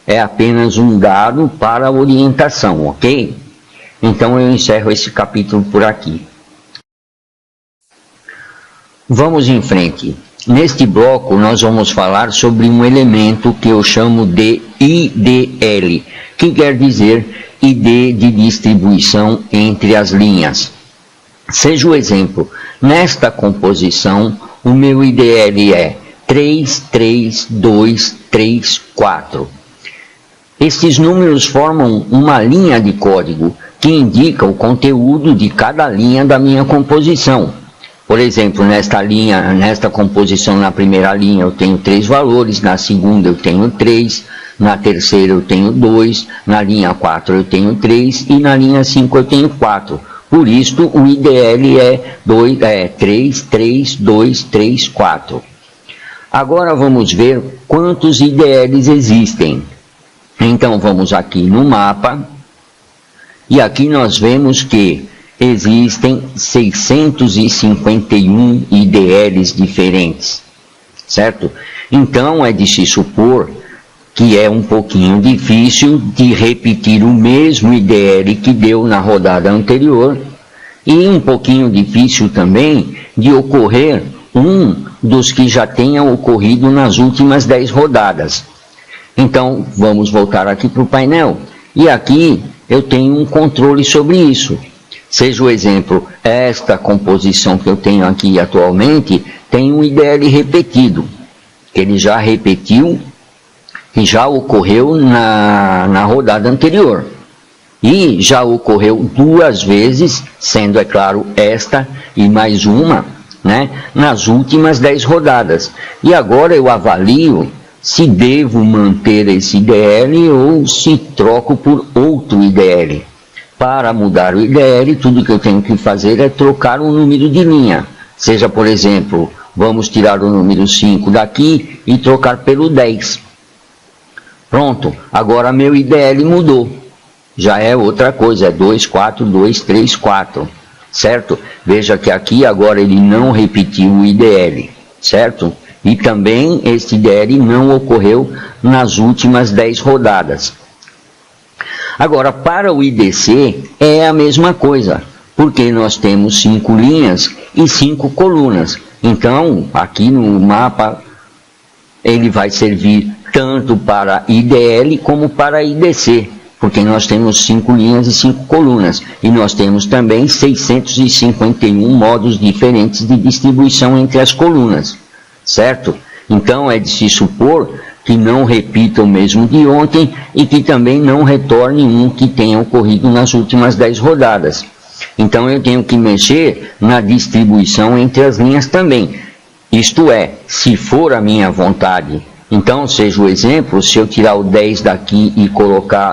É apenas um dado para orientação, ok? Então, eu encerro esse capítulo por aqui. Vamos em frente. Neste bloco, nós vamos falar sobre um elemento que eu chamo de IDL, que quer dizer ID de distribuição entre as linhas. Seja o exemplo, nesta composição, o meu IDL é 3, 3, 2, 3, 4. Estes números formam uma linha de código que indica o conteúdo de cada linha da minha composição. Por exemplo, nesta composição, na primeira linha eu tenho 3 valores, na segunda eu tenho 3, na terceira eu tenho 2, na linha 4 eu tenho 3 e na linha 5 eu tenho 4. Por isso, o IDL é 3, 3, 2, 3, 4. Agora vamos ver quantos IDLs existem. Então vamos aqui no mapa e aqui nós vemos que existem 651 IDLs diferentes, certo? Então é de se supor que é um pouquinho difícil de repetir o mesmo IDL que deu na rodada anterior e um pouquinho difícil também de ocorrer um dos que já tenham ocorrido nas últimas 10 rodadas. Então vamos voltar aqui para o painel e aqui eu tenho um controle sobre isso. Seja o exemplo, esta composição que eu tenho aqui atualmente tem um IDL repetido, que ele já repetiu e já ocorreu na rodada anterior. E já ocorreu 2 vezes, sendo, é claro, esta e mais uma, né, nas últimas 10 rodadas. E agora eu avalio se devo manter esse IDL ou se troco por outro IDL. Para mudar o IDL, tudo que eu tenho que fazer é trocar um número de linha. Seja, por exemplo, vamos tirar o número 5 daqui e trocar pelo 10. Pronto, agora meu IDL mudou. Já é outra coisa, é 2, 4, 2, 3, 4. Certo? Veja que aqui agora ele não repetiu o IDL, certo? E também este IDL não ocorreu nas últimas 10 rodadas. Agora, para o IDC é a mesma coisa, porque nós temos 5 linhas e 5 colunas. Então, aqui no mapa, ele vai servir tanto para IDL como para IDC, porque nós temos 5 linhas e 5 colunas. E nós temos também 651 modos diferentes de distribuição entre as colunas, certo? Então, é de se supor que não repita o mesmo de ontem e que também não retorne um que tenha ocorrido nas últimas 10 rodadas. Então eu tenho que mexer na distribuição entre as linhas também. Isto é, se for a minha vontade. Então, seja o exemplo, se eu tirar o 10 daqui e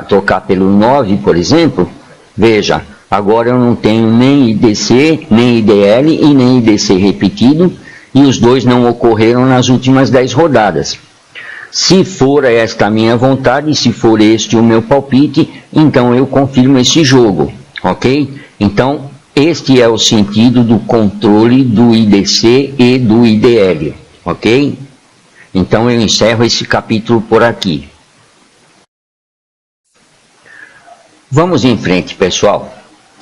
trocar pelo 9, por exemplo, veja, agora eu não tenho nem IDC, nem IDL e nem IDC repetido, e os dois não ocorreram nas últimas 10 rodadas. Se for esta a minha vontade, se for este o meu palpite, então eu confirmo esse jogo, ok? Então, este é o sentido do controle do IDC e do IDL, ok? Então eu encerro esse capítulo por aqui. Vamos em frente, pessoal.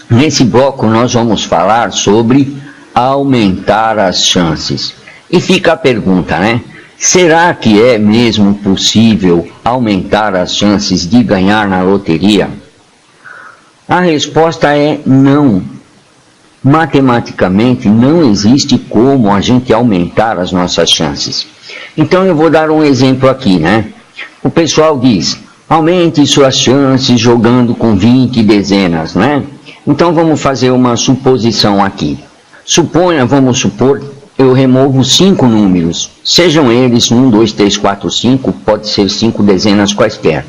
Nesse bloco nós vamos falar sobre aumentar as chances. E fica a pergunta, né? Será que é mesmo possível aumentar as chances de ganhar na loteria? A resposta é não. Matematicamente não existe como a gente aumentar as nossas chances. Então eu vou dar um exemplo aqui, né? O pessoal diz, aumente suas chances jogando com 20 dezenas, né? Então vamos fazer uma suposição aqui. Vamos supor, eu removo 5 números, sejam eles 1, 2, 3, 4, 5, pode ser 5 dezenas quaisquer.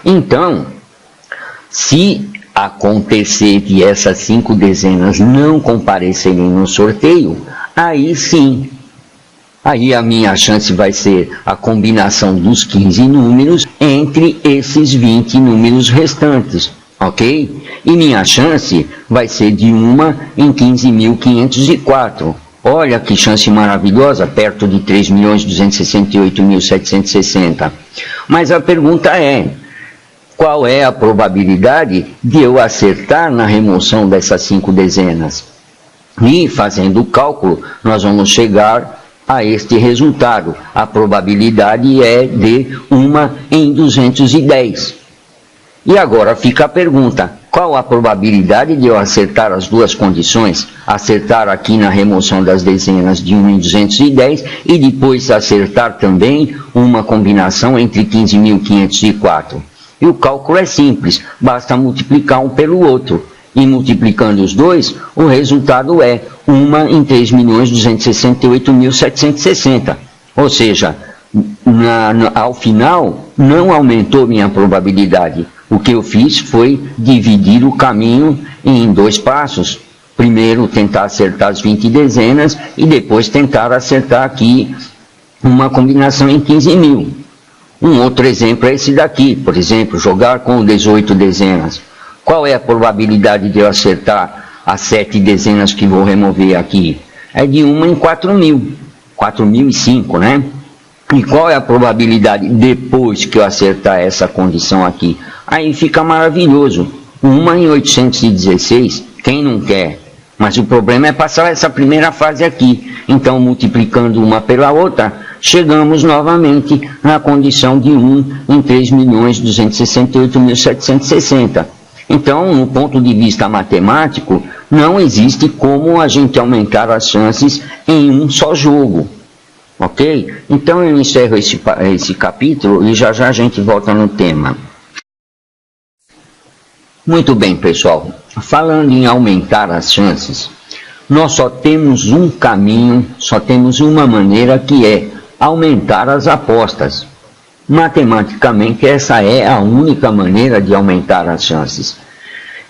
Então, se acontecer que essas 5 dezenas não comparecerem no sorteio, aí sim, aí a minha chance vai ser a combinação dos 15 números entre esses 20 números restantes, ok? E minha chance vai ser de 1 em 15.504. Olha que chance maravilhosa, perto de 3.268.760. Mas a pergunta é, qual é a probabilidade de eu acertar na remoção dessas 5 dezenas? E fazendo o cálculo, nós vamos chegar a este resultado. A probabilidade é de 1 em 210. E agora fica a pergunta, qual a probabilidade de eu acertar as duas condições? Acertar aqui na remoção das dezenas de 1 em 210 e depois acertar também uma combinação entre 15.504. E o cálculo é simples, basta multiplicar um pelo outro. E multiplicando os dois, o resultado é 1 em 3.268.760. Ou seja, ao final, não aumentou minha probabilidade. O que eu fiz foi dividir o caminho em 2 passos. Primeiro, tentar acertar as 20 dezenas e depois tentar acertar aqui uma combinação em 15.000. Um outro exemplo é esse daqui, por exemplo, jogar com 18 dezenas. Qual é a probabilidade de eu acertar as 7 dezenas que vou remover aqui? É de 1 em 4.000, 4.005, né? E qual é a probabilidade depois que eu acertar essa condição aqui? Aí fica maravilhoso, 1 em 816, quem não quer? Mas o problema é passar essa primeira fase aqui. Então, multiplicando uma pela outra, chegamos novamente na condição de 1 em 3.268.760. Então, no ponto de vista matemático, não existe como a gente aumentar as chances em um só jogo. Ok? Então, eu encerro esse capítulo e já a gente volta no tema. Muito bem, pessoal. Falando em aumentar as chances, nós só temos um caminho, só temos uma maneira, que é aumentar as apostas. Matematicamente, essa é a única maneira de aumentar as chances.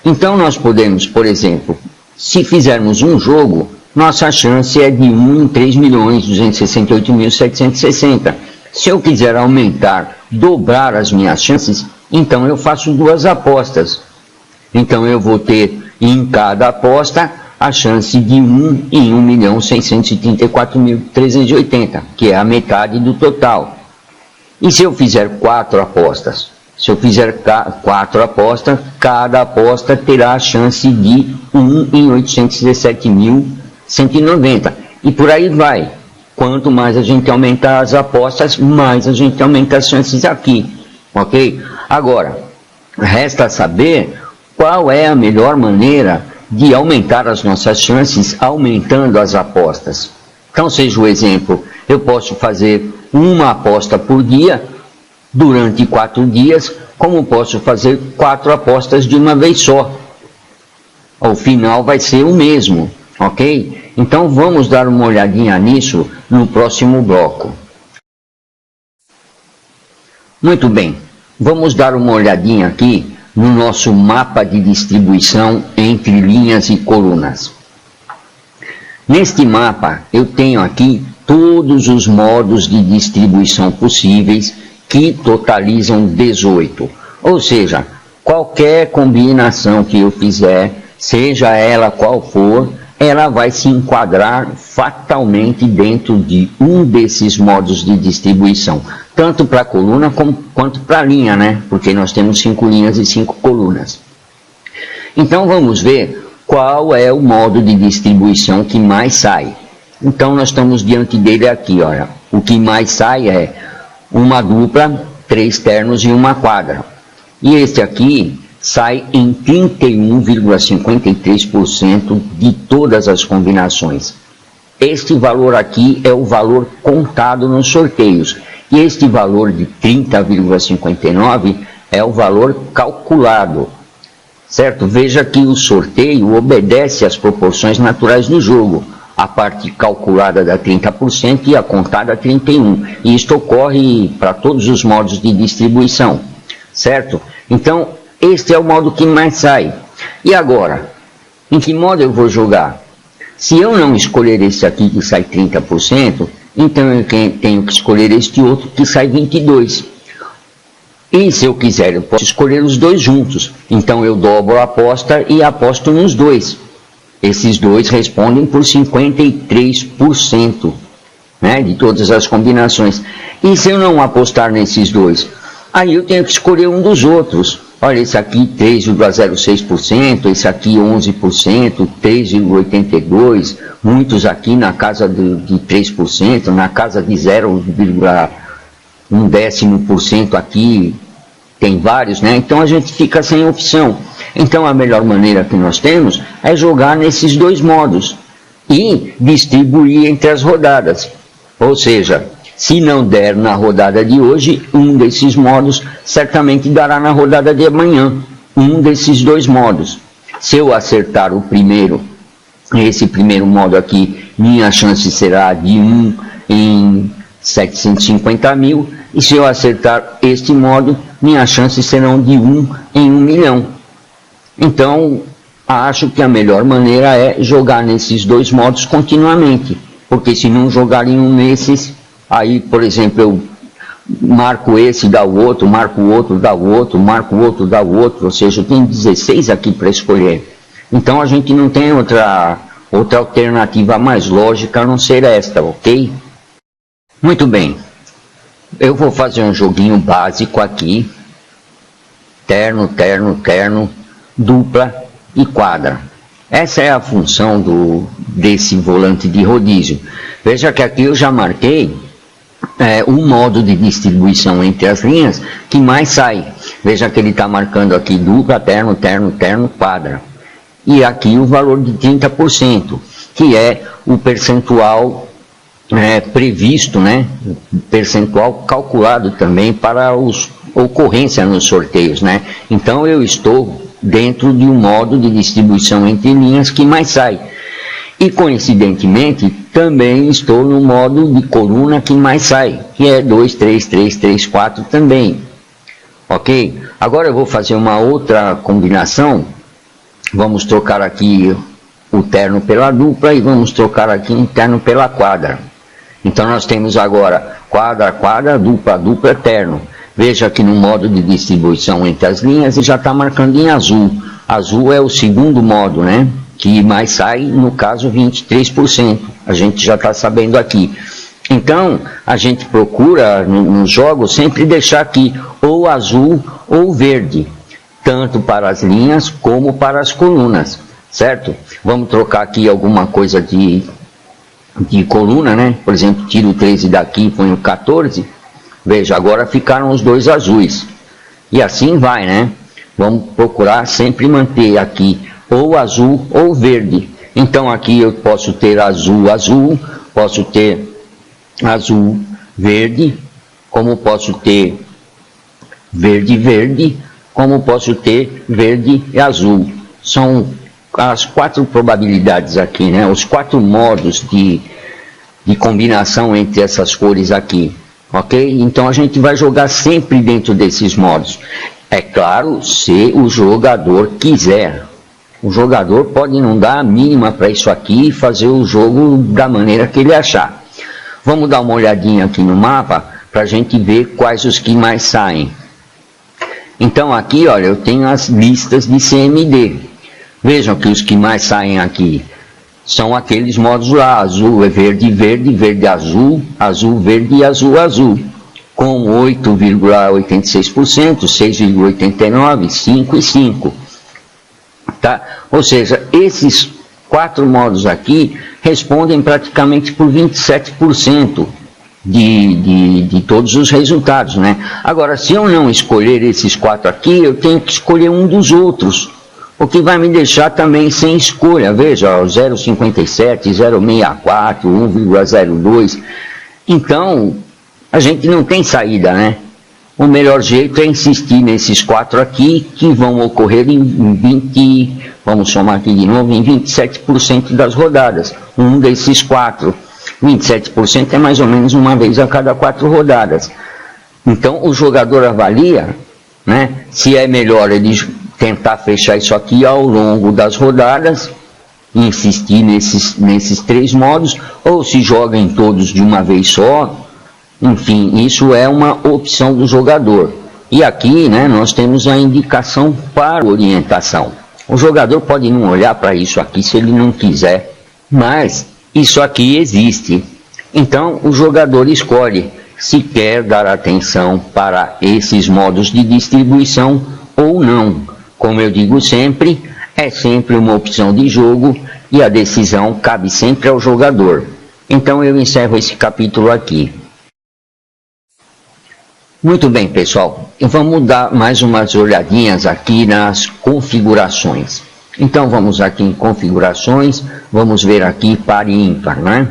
Então, nós podemos, por exemplo, se fizermos um jogo, nossa chance é de 1 em 3.268.760. Se eu quiser aumentar, dobrar as minhas chances, então eu faço 2 apostas. Então eu vou ter em cada aposta a chance de 1 em 1.634.380, que é a metade do total. E se eu fizer 4 apostas? Se eu fizer 4 apostas, cada aposta terá a chance de 1 em 817.190. E por aí vai. Quanto mais a gente aumentar as apostas, mais a gente aumenta as chances aqui. Ok? Agora, resta saber qual é a melhor maneira de aumentar as nossas chances aumentando as apostas. Então, seja o exemplo, eu posso fazer uma aposta por dia durante 4 dias, como posso fazer 4 apostas de uma vez só. O final vai ser o mesmo, ok? Então, vamos dar uma olhadinha nisso no próximo bloco. Muito bem, vamos dar uma olhadinha aqui no nosso mapa de distribuição entre linhas e colunas. Neste mapa, eu tenho aqui todos os modos de distribuição possíveis que totalizam 18. Ou seja, qualquer combinação que eu fizer, seja ela qual for, ela vai se enquadrar fatalmente dentro de um desses modos de distribuição, tanto para a coluna quanto para a linha, né? Porque nós temos 5 linhas e 5 colunas. Então vamos ver qual é o modo de distribuição que mais sai. Então nós estamos diante dele aqui, olha. O que mais sai é uma dupla, 3 ternos e uma quadra. E este aqui sai em 31,53% de todas as combinações. Este valor aqui é o valor contado nos sorteios. E este valor de 30,59% é o valor calculado. Certo? Veja que o sorteio obedece às proporções naturais do jogo. a parte calculada dá 30% e a contada 31%. E isto ocorre para todos os modos de distribuição, certo? Então, este é o modo que mais sai. E agora, em que modo eu vou jogar? Se eu não escolher esse aqui que sai 30%, então eu tenho que escolher este outro que sai 22%. E se eu quiser, eu posso escolher os dois juntos. Então eu dobro a aposta e aposto nos dois. Esses dois respondem por 53%, né, de todas as combinações. E se eu não apostar nesses dois? Aí eu tenho que escolher um dos outros. Olha, esse aqui 3,06%, esse aqui 11%, 3,82%, muitos aqui na casa de 3%, na casa de 0,1% aqui, tem vários, né? Então a gente fica sem opção. Então a melhor maneira que nós temos é jogar nesses dois modos e distribuir entre as rodadas. Ou seja, se não der na rodada de hoje, um desses modos certamente dará na rodada de amanhã, um desses dois modos. Se eu acertar o primeiro, esse primeiro modo aqui, minha chance será de 1 em 750 mil, e se eu acertar este modo, minhas chances serão de 1 em 1 milhão. Então, acho que a melhor maneira é jogar nesses dois modos continuamente, porque se não jogar em um desses, aí, por exemplo, eu marco esse, dá o outro, marco o outro, dá o outro, marco o outro, dá o outro, ou seja, eu tenho 16 aqui para escolher. Então a gente não tem outra alternativa mais lógica a não ser esta, ok? Muito bem, eu vou fazer um joguinho básico aqui, terno, terno, terno, dupla e quadra. Essa é a função desse volante de rodízio. Veja que aqui eu já marquei um modo de distribuição entre as linhas que mais sai. Veja que ele está marcando aqui dupla, terno, terno, terno, quadra. E aqui o valor de 30%, que é o percentual previsto, né? Percentual calculado também para ocorrência nos sorteios, né? Então eu estou dentro de um modo de distribuição entre linhas que mais sai. E coincidentemente também estou no modo de coluna que mais sai, que é 2, 3, 3, 3, 4 também. Ok? Agora eu vou fazer uma outra combinação. Vamos trocar aqui o terno pela dupla e vamos trocar aqui um terno pela quadra. Então nós temos agora quadra, quadra, dupla, dupla, terno. Veja que no modo de distribuição entre as linhas ele já está marcando em azul. Azul é o segundo modo, né? Que mais sai, no caso 23%. A gente já está sabendo aqui. Então, a gente procura nos jogos sempre deixar aqui ou azul ou verde, tanto para as linhas como para as colunas, certo? Vamos trocar aqui alguma coisa de coluna, né? Por exemplo, tiro o 13 daqui e ponho o 14. Veja, agora ficaram os dois azuis. E assim vai, né? Vamos procurar sempre manter aqui ou azul ou verde. Então aqui eu posso ter azul, azul, posso ter azul, verde, como posso ter verde, verde, como posso ter verde e azul. São as 4 probabilidades aqui, né? Os 4 modos de combinação entre essas cores aqui, ok? Então a gente vai jogar sempre dentro desses modos. É claro, se o jogador quiser. O jogador pode não dar a mínima para isso aqui e fazer o jogo da maneira que ele achar. Vamos dar uma olhadinha aqui no mapa para a gente ver quais os que mais saem. Então aqui, olha, eu tenho as listas de CMD. Vejam que os que mais saem aqui são aqueles modos lá, azul é verde, verde, verde, azul, azul, verde e azul, azul. Com 8,86%, 6,89%, 5 e 5. Tá? Ou seja, esses 4 modos aqui respondem praticamente por 27% de todos os resultados, né? Agora, se eu não escolher esses 4 aqui, eu tenho que escolher um dos outros, o que vai me deixar também sem escolha. Veja, 0,57, 0,64, 1,02. Então, a gente não tem saída, né? o melhor jeito é insistir nesses 4 aqui, que vão ocorrer em 20, vamos somar aqui de novo, em 27% das rodadas. Um desses 4, 27% é mais ou menos uma vez a cada 4 rodadas. Então o jogador avalia, né, se é melhor ele tentar fechar isso aqui ao longo das rodadas, insistir nesses 3 modos, ou se joga em todos de uma vez só. Enfim, isso é uma opção do jogador. E aqui, né, nós temos a indicação para orientação. O jogador pode não olhar para isso aqui se ele não quiser, mas isso aqui existe. Então o jogador escolhe se quer dar atenção para esses modos de distribuição ou não. Como eu digo sempre, é sempre uma opção de jogo e a decisão cabe sempre ao jogador. Então eu encerro esse capítulo aqui. Muito bem, pessoal, vamos dar mais umas olhadinhas aqui nas configurações. Então vamos aqui em configurações, vamos ver aqui par e ímpar, né?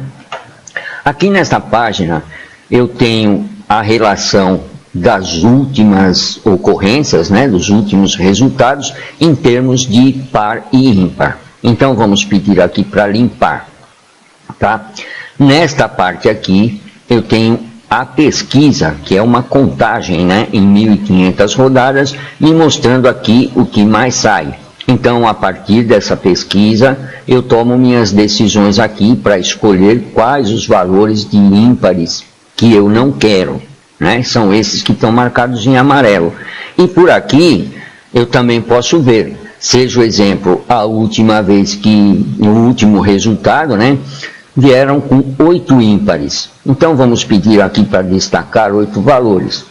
Aqui nesta página eu tenho a relação das últimas ocorrências, né, dos últimos resultados em termos de par e ímpar. Então vamos pedir aqui para limpar, tá? Nesta parte aqui eu tenho a pesquisa, que é uma contagem, né, em 1.500 rodadas, me mostrando aqui o que mais sai. Então, a partir dessa pesquisa, eu tomo minhas decisões aqui para escolher quais os valores de ímpares que eu não quero, né? São esses que estão marcados em amarelo. E por aqui, eu também posso ver, seja o exemplo, a última vez que, no último resultado, né, vieram com 8 ímpares. Então vamos pedir aqui para destacar 8 valores.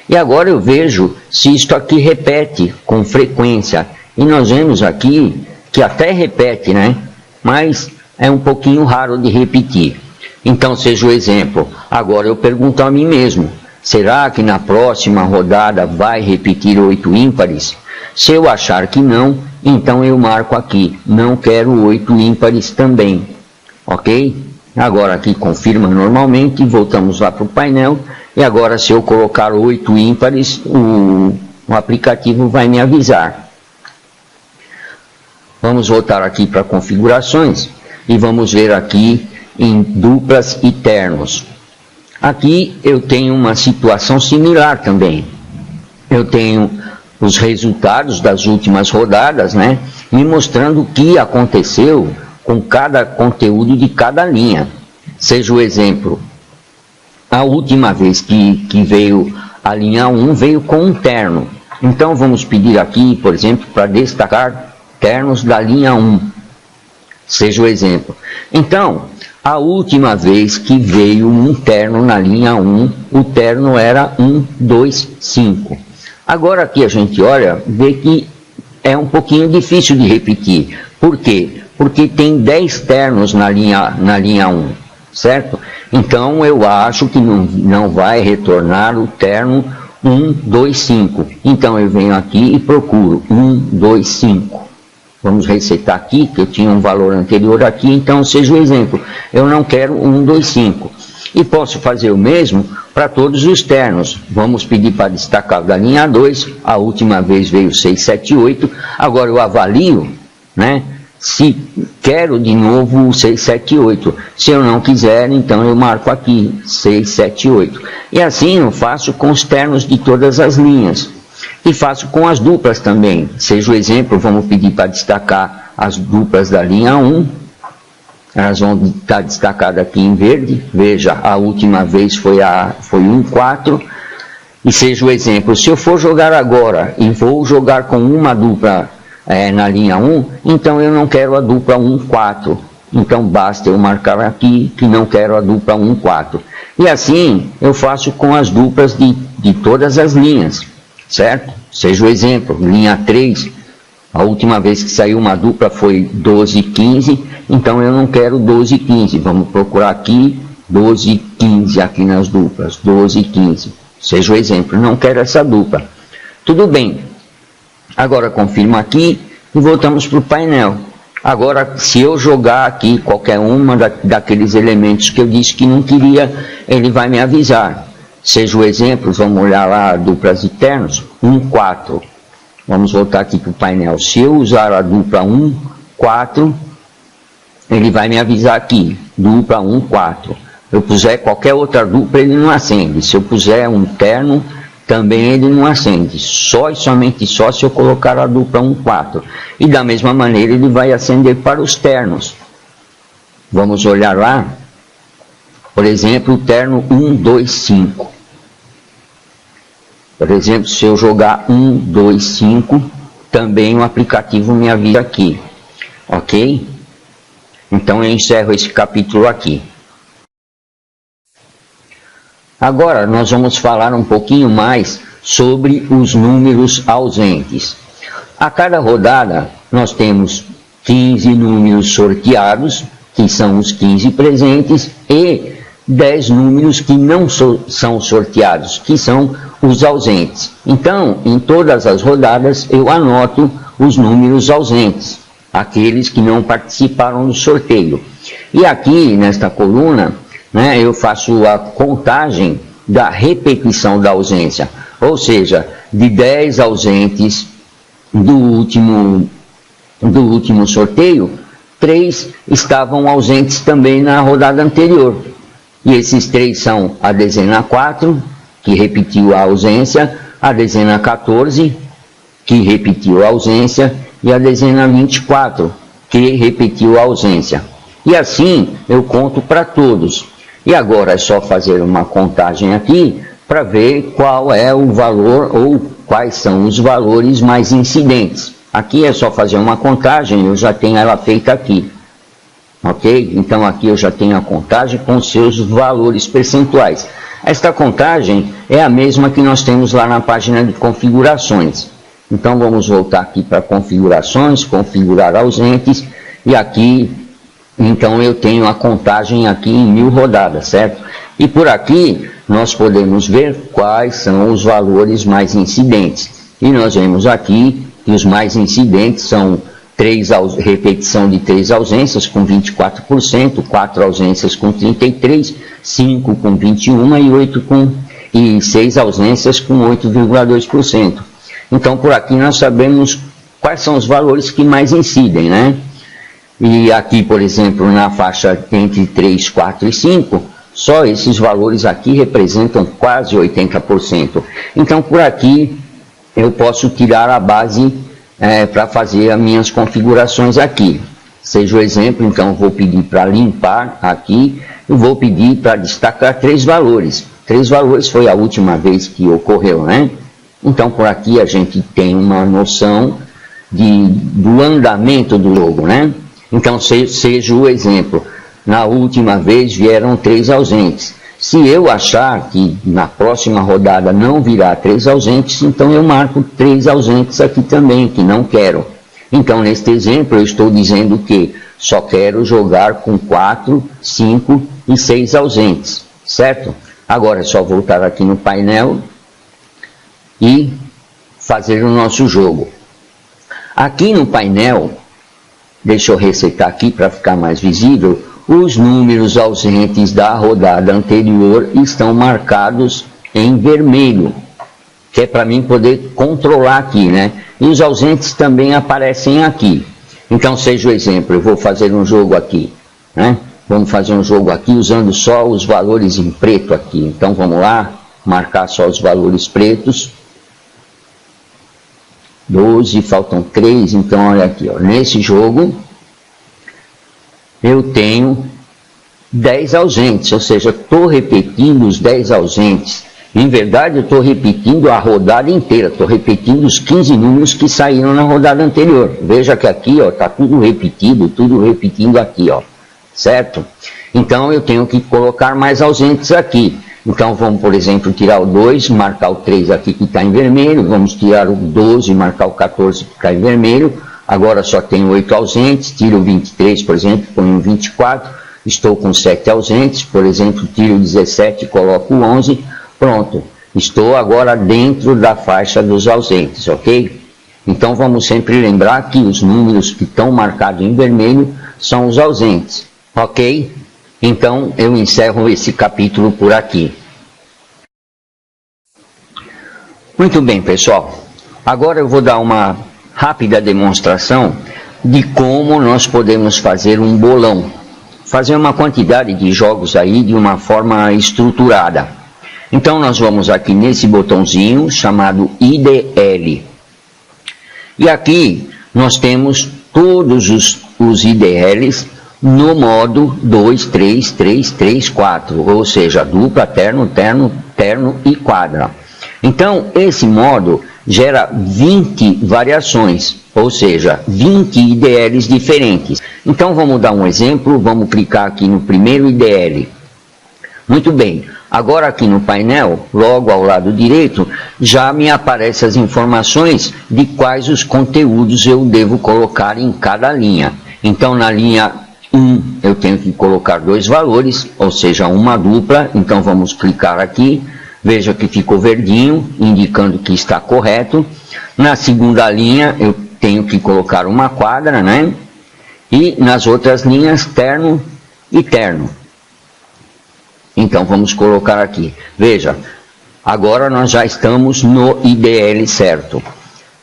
E agora eu vejo se isto aqui repete com frequência. E nós vemos aqui que até repete, né? Mas é um pouquinho raro de repetir. Então seja o exemplo. Agora eu pergunto a mim mesmo, será que na próxima rodada vai repetir 8 ímpares? Se eu achar que não, então eu marco aqui, não quero 8 ímpares também. Ok? Agora aqui confirma normalmente, voltamos lá para o painel, e agora se eu colocar 8 ímpares, o aplicativo vai me avisar. Vamos voltar aqui para configurações, e vamos ver aqui em duplas e ternos. Aqui eu tenho uma situação similar também. Eu tenho os resultados das últimas rodadas, né, me mostrando o que aconteceu com cada conteúdo de cada linha. Seja o exemplo, a última vez que veio a linha 1 veio com um terno. Então vamos pedir aqui, por exemplo, para destacar ternos da linha 1. Seja o exemplo. Então, a última vez que veio um terno na linha 1, o terno era 1, 2, 5. Agora aqui a gente olha, vê que é um pouquinho difícil de repetir. Por quê? Porque tem 10 ternos na linha 1, certo? Então eu acho que não vai retornar o terno 1, 2, 5. Então eu venho aqui e procuro 1, 2, 5. Vamos resetar aqui, que eu tinha um valor anterior aqui, então seja o exemplo. Eu não quero 1, 2, 5. E posso fazer o mesmo para todos os ternos. Vamos pedir para destacar da linha 2, a última vez veio 6, 7, 8. Agora eu avalio, né? Se quero de novo 6, 7, 8. Se eu não quiser, então eu marco aqui 6, 7, 8. E assim eu faço com os ternos de todas as linhas. E faço com as duplas também. Seja o exemplo, vamos pedir para destacar as duplas da linha 1. Elas vão estar destacadas aqui em verde. Veja, a última vez foi 1, 4. E seja o exemplo, se eu for jogar agora e vou jogar com uma dupla na linha 1, então eu não quero a dupla 1, 4. Então basta eu marcar aqui que não quero a dupla 1, 4. E assim eu faço com as duplas de todas as linhas, certo? Seja o exemplo, linha 3, a última vez que saiu uma dupla foi 12, 15, então eu não quero 12, 15. Vamos procurar aqui 12, 15 aqui nas duplas, 12, 15. Seja o exemplo, não quero essa dupla. Tudo bem. Agora confirma aqui e voltamos para o painel. Agora, se eu jogar aqui qualquer uma daqueles elementos que eu disse que não queria, ele vai me avisar. Seja o exemplo, vamos olhar lá duplas e ternos, 1, 4. Vamos voltar aqui para o painel. Se eu usar a dupla 1, 4, ele vai me avisar aqui, dupla 1, 4. Eu puser qualquer outra dupla, ele não acende. Se eu puser um terno, também ele não acende. Só e somente só se eu colocar a dupla 1, 4. E da mesma maneira ele vai acender para os ternos. Vamos olhar lá. Por exemplo, o terno 1, 2, 5. Por exemplo, se eu jogar 1, 2, 5, também o aplicativo me avisa aqui. Ok? Então eu encerro esse capítulo aqui. Agora nós vamos falar um pouquinho mais sobre os números ausentes. A cada rodada nós temos 15 números sorteados, que são os 15 presentes, e 10 números que não são sorteados, que são os ausentes. Então, em todas as rodadas eu anoto os números ausentes, aqueles que não participaram do sorteio. E aqui, nesta coluna, né, eu faço a contagem da repetição da ausência, ou seja, de 10 ausentes do último sorteio, 3 estavam ausentes também na rodada anterior. E esses 3 são a dezena 4, que repetiu a ausência, a dezena 14, que repetiu a ausência, e a dezena 24, que repetiu a ausência. E assim eu conto para todos. E agora é só fazer uma contagem aqui para ver qual é o valor ou quais são os valores mais incidentes. Aqui é só fazer uma contagem, eu já tenho ela feita aqui. Ok? Então aqui eu já tenho a contagem com seus valores percentuais. Esta contagem é a mesma que nós temos lá na página de configurações. Então vamos voltar aqui para configurações, configurar ausentes, e aqui, então eu tenho a contagem aqui em 1000 rodadas, certo? E por aqui nós podemos ver quais são os valores mais incidentes. E nós vemos aqui que os mais incidentes são repetição de 3 ausências com 24%, 4 ausências com 33%, 5 com 21% e 6 ausências com 8,2%. Então, por aqui nós sabemos quais são os valores que mais incidem, né? E aqui, por exemplo, na faixa entre 3, 4 e 5, só esses valores aqui representam quase 80%. Então, por aqui, eu posso tirar a base para fazer as minhas configurações aqui. Seja o exemplo, então, eu vou pedir para limpar aqui, e vou pedir para destacar 3 valores. 3 valores foi a última vez que ocorreu, né? Então, por aqui a gente tem uma noção do andamento do jogo, né? Então, seja o exemplo. Na última vez vieram 3 ausentes. Se eu achar que na próxima rodada não virá 3 ausentes, então eu marco 3 ausentes aqui também, que não quero. Então, neste exemplo, eu estou dizendo que só quero jogar com 4, 5 e 6 ausentes, certo? Agora é só voltar aqui no painel e fazer o nosso jogo. Aqui no painel, deixa eu resetar aqui para ficar mais visível, os números ausentes da rodada anterior estão marcados em vermelho, que é para mim poder controlar aqui, né? E os ausentes também aparecem aqui. Então, seja o exemplo, eu vou fazer um jogo aqui, né? Vamos fazer um jogo aqui usando só os valores em preto aqui. Então, vamos lá, marcar só os valores pretos. 12, faltam 3, então olha aqui, ó, nesse jogo eu tenho 10 ausentes, ou seja, estou repetindo os 10 ausentes. Em verdade, eu estou repetindo a rodada inteira, estou repetindo os 15 números que saíram na rodada anterior. Veja que aqui está tudo repetindo aqui, ó, certo? Então eu tenho que colocar mais ausentes aqui. Então vamos, por exemplo, tirar o 2, marcar o 3 aqui que está em vermelho, vamos tirar o 12, marcar o 14 que está em vermelho, agora só tenho 8 ausentes, tiro o 23, por exemplo, ponho o 24, estou com 7 ausentes, por exemplo, tiro o 17 e coloco o 11, pronto, estou agora dentro da faixa dos ausentes, ok? Então vamos sempre lembrar que os números que estão marcados em vermelho são os ausentes, ok? Então eu encerro esse capítulo por aqui. Muito bem, pessoal. Agora eu vou dar uma rápida demonstração de como nós podemos fazer um bolão. Fazer uma quantidade de jogos aí de uma forma estruturada. Então nós vamos aqui nesse botãozinho chamado IDL. E aqui nós temos todos os IDLs no modo 2, 3, 3, 3, 4. Ou seja, dupla, terno, terno, terno e quadra. Então, esse modo gera 20 variações, ou seja, 20 IDLs diferentes. Então, vamos dar um exemplo, vamos clicar aqui no primeiro IDL. Muito bem, agora aqui no painel, logo ao lado direito, já me aparecem as informações de quais os conteúdos eu devo colocar em cada linha. Então, na linha 1, eu tenho que colocar 2 valores, ou seja, uma dupla. Então, vamos clicar aqui. Veja que ficou verdinho, indicando que está correto. Na segunda linha, eu tenho que colocar uma quadra, né? E nas outras linhas, terno e terno. Então, vamos colocar aqui. Veja, agora nós já estamos no IDL certo.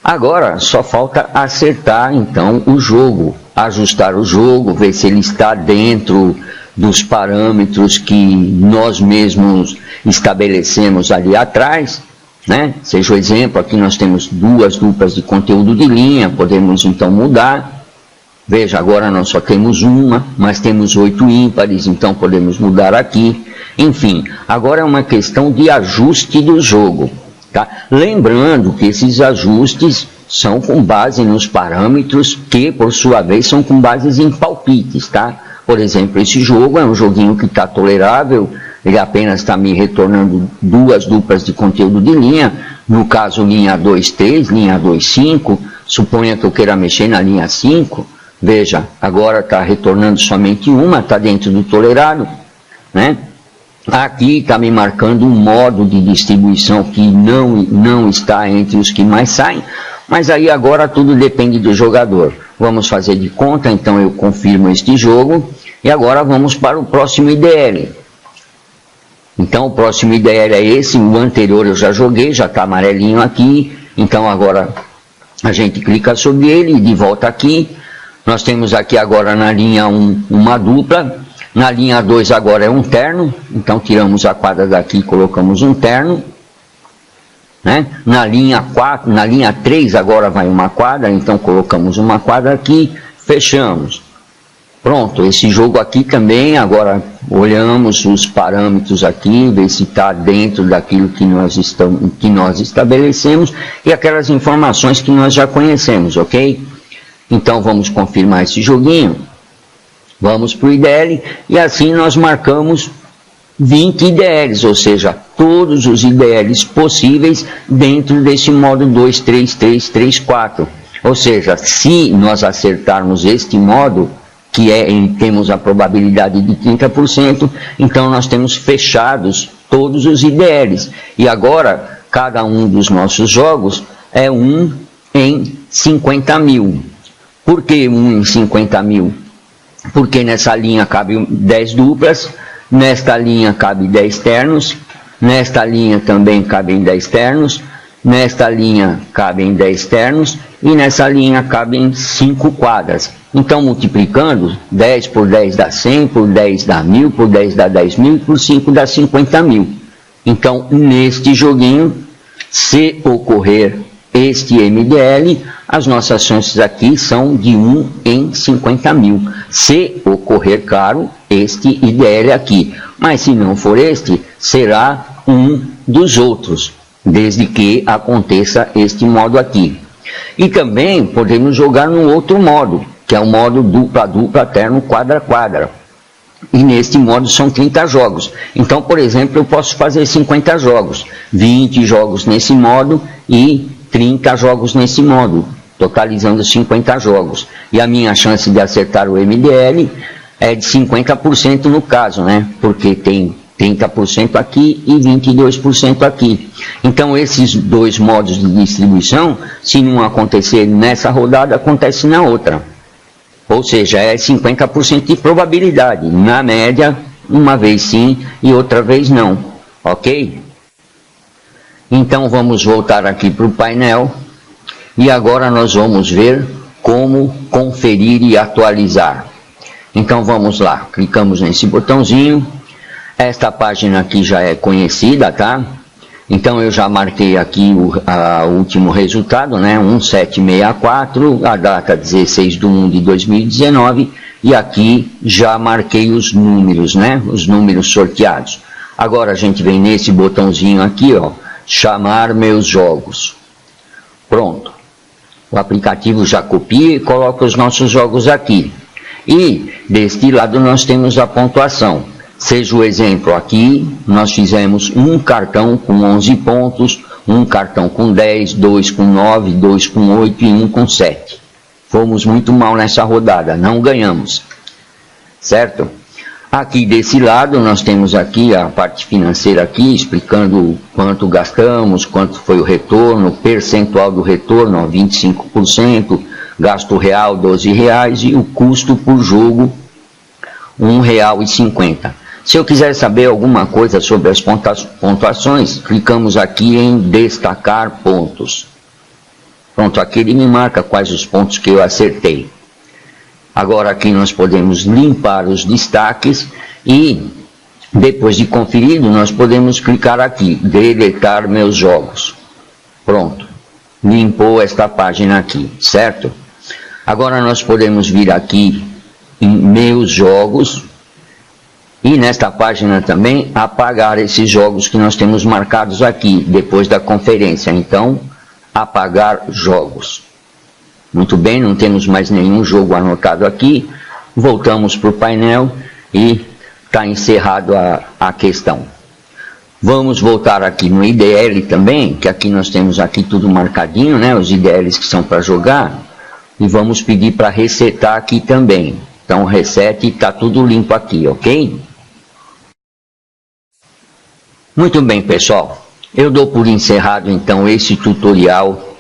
Agora, só falta acertar, então, o jogo. Ajustar o jogo, ver se ele está dentro dos parâmetros que nós mesmos estabelecemos ali atrás, né? Seja o exemplo, aqui nós temos 2 duplas de conteúdo de linha, podemos então mudar. Veja, agora nós só temos uma, mas temos 8 ímpares, então podemos mudar aqui. Enfim, agora é uma questão de ajuste do jogo, tá? Lembrando que esses ajustes são com base nos parâmetros que, por sua vez, são com bases em palpites, tá? Por exemplo, esse jogo é um joguinho que está tolerável, ele apenas está me retornando 2 duplas de conteúdo de linha, no caso linha 2, 3, linha 2, 5, suponha que eu queira mexer na linha 5, veja, agora está retornando somente uma, está dentro do tolerado, né? Aqui está me marcando um modo de distribuição que não está entre os que mais saem, mas aí agora tudo depende do jogador. Vamos fazer de conta, então eu confirmo este jogo. E agora vamos para o próximo IDL. Então o próximo IDL é esse, o anterior eu já joguei, já está amarelinho aqui. Então agora a gente clica sobre ele e de volta aqui. Nós temos aqui agora na linha 1 uma dupla. Na linha 2 agora é um terno. Então tiramos a quadra daqui e colocamos um terno. Né? Na linha 4, na linha 3 agora vai uma quadra, então colocamos uma quadra aqui, fechamos. Pronto, esse jogo aqui também, agora olhamos os parâmetros aqui, ver se está dentro daquilo que nós estabelecemos e aquelas informações que nós já conhecemos, ok? Então vamos confirmar esse joguinho, vamos para o IDL e assim nós marcamos 20 IDLs, ou seja, todos os IDLs possíveis dentro desse modo 2, 3, 3, 3, 4. Ou seja, se nós acertarmos este modo, que temos a probabilidade de 30%, então nós temos fechados todos os IDLs. E agora, cada um dos nossos jogos é 1 em 50 mil. Por que 1 em 50 mil? Porque nessa linha cabe 10 duplas, nesta linha cabe 10 ternos, nesta linha também cabem 10 ternos, nesta linha cabem 10 ternos e nessa linha cabem 5 quadras. Então, multiplicando, 10 por 10 dá 100, por 10 dá 1000, por 10 dá 10 mil, por 5 dá 50 mil. Então, neste joguinho, se ocorrer este MDL, as nossas chances aqui são de 1 em 50 mil. Se ocorrer, claro, este IDL aqui. Mas se não for este, será um dos outros, desde que aconteça este modo aqui. E também podemos jogar num outro modo, que é o modo dupla-dupla, terno, quadra-quadra. E neste modo são 30 jogos. Então, por exemplo, eu posso fazer 50 jogos, 20 jogos nesse modo e 30 jogos nesse modo, totalizando 50 jogos. E a minha chance de acertar o MDL é de 50% no caso, né? Porque tem 30% aqui e 22% aqui. Então, esses dois modos de distribuição, se não acontecer nessa rodada, acontece na outra. Ou seja, é 50% de probabilidade. Na média, uma vez sim e outra vez não. Ok? Então vamos voltar aqui para o painel e agora nós vamos ver como conferir e atualizar. Então vamos lá, clicamos nesse botãozinho. Esta página aqui já é conhecida, tá? Então eu já marquei aqui o último resultado, né? 1764, a data 16/1/2019, e aqui já marquei os números, né? Os números sorteados. Agora a gente vem nesse botãozinho aqui, ó, chamar meus jogos. Pronto. O aplicativo já copia e coloca os nossos jogos aqui. E deste lado nós temos a pontuação. Seja o exemplo aqui, nós fizemos um cartão com 11 pontos, um cartão com 10, 2 com 9, 2 com 8 e 1 com 7. Fomos muito mal nessa rodada, não ganhamos. Certo? Aqui desse lado nós temos aqui a parte financeira aqui, explicando quanto gastamos, quanto foi o retorno, percentual do retorno, ó, 25%, gasto real R$12 e o custo por jogo R$1,50. Se eu quiser saber alguma coisa sobre as pontuações, clicamos aqui em destacar pontos. Pronto, aqui ele me marca quais os pontos que eu acertei. Agora aqui nós podemos limpar os destaques e depois de conferido nós podemos clicar aqui, deletar meus jogos. Pronto, limpou esta página aqui, certo? Agora nós podemos vir aqui em meus jogos e nesta página também apagar esses jogos que nós temos marcados aqui depois da conferência. Então, apagar jogos. Muito bem, não temos mais nenhum jogo anotado aqui. Voltamos para o painel e está encerrado a questão. Vamos voltar aqui no IDL também, que aqui nós temos aqui tudo marcadinho, né? Os IDLs que são para jogar. E vamos pedir para resetar aqui também. Então reset e está tudo limpo aqui, ok? Muito bem, pessoal. Eu dou por encerrado então esse tutorial.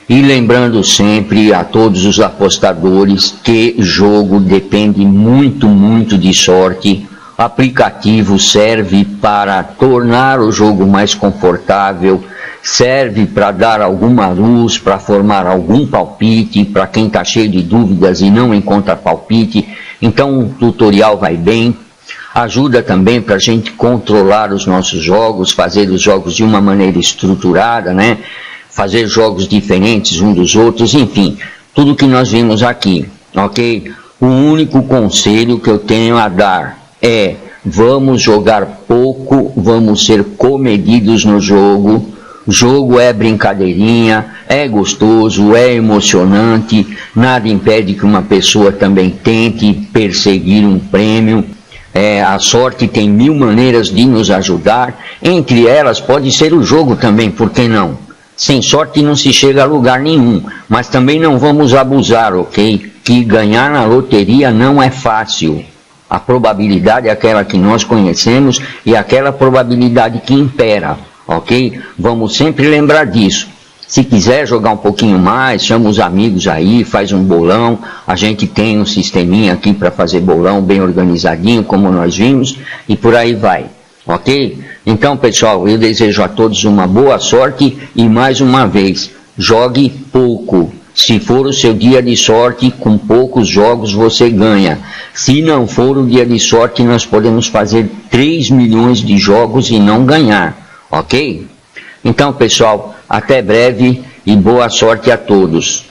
E lembrando sempre a todos os apostadores que jogo depende muito, muito de sorte. O aplicativo serve para tornar o jogo mais confortável, serve para dar alguma luz, para formar algum palpite, para quem está cheio de dúvidas e não encontra palpite. Então o tutorial vai bem. Ajuda também para a gente controlar os nossos jogos, fazer os jogos de uma maneira estruturada, né? Fazer jogos diferentes uns dos outros, enfim, tudo que nós vimos aqui, ok? O único conselho que eu tenho a dar é: vamos jogar pouco, vamos ser comedidos no jogo. Jogo é brincadeirinha, é gostoso, é emocionante, nada impede que uma pessoa também tente perseguir um prêmio. A sorte tem 1000 maneiras de nos ajudar, entre elas pode ser o jogo também, por que não? Sem sorte não se chega a lugar nenhum, mas também não vamos abusar, ok? Que ganhar na loteria não é fácil. A probabilidade é aquela que nós conhecemos e aquela probabilidade que impera, ok? Vamos sempre lembrar disso. Se quiser jogar um pouquinho mais, chama os amigos aí, faz um bolão. A gente tem um sisteminha aqui para fazer bolão bem organizadinho, como nós vimos, e por aí vai. Ok? Então, pessoal, eu desejo a todos uma boa sorte e, mais uma vez, jogue pouco. Se for o seu dia de sorte, com poucos jogos você ganha. Se não for o dia de sorte, nós podemos fazer 3 milhões de jogos e não ganhar. Ok? Então, pessoal, até breve e boa sorte a todos.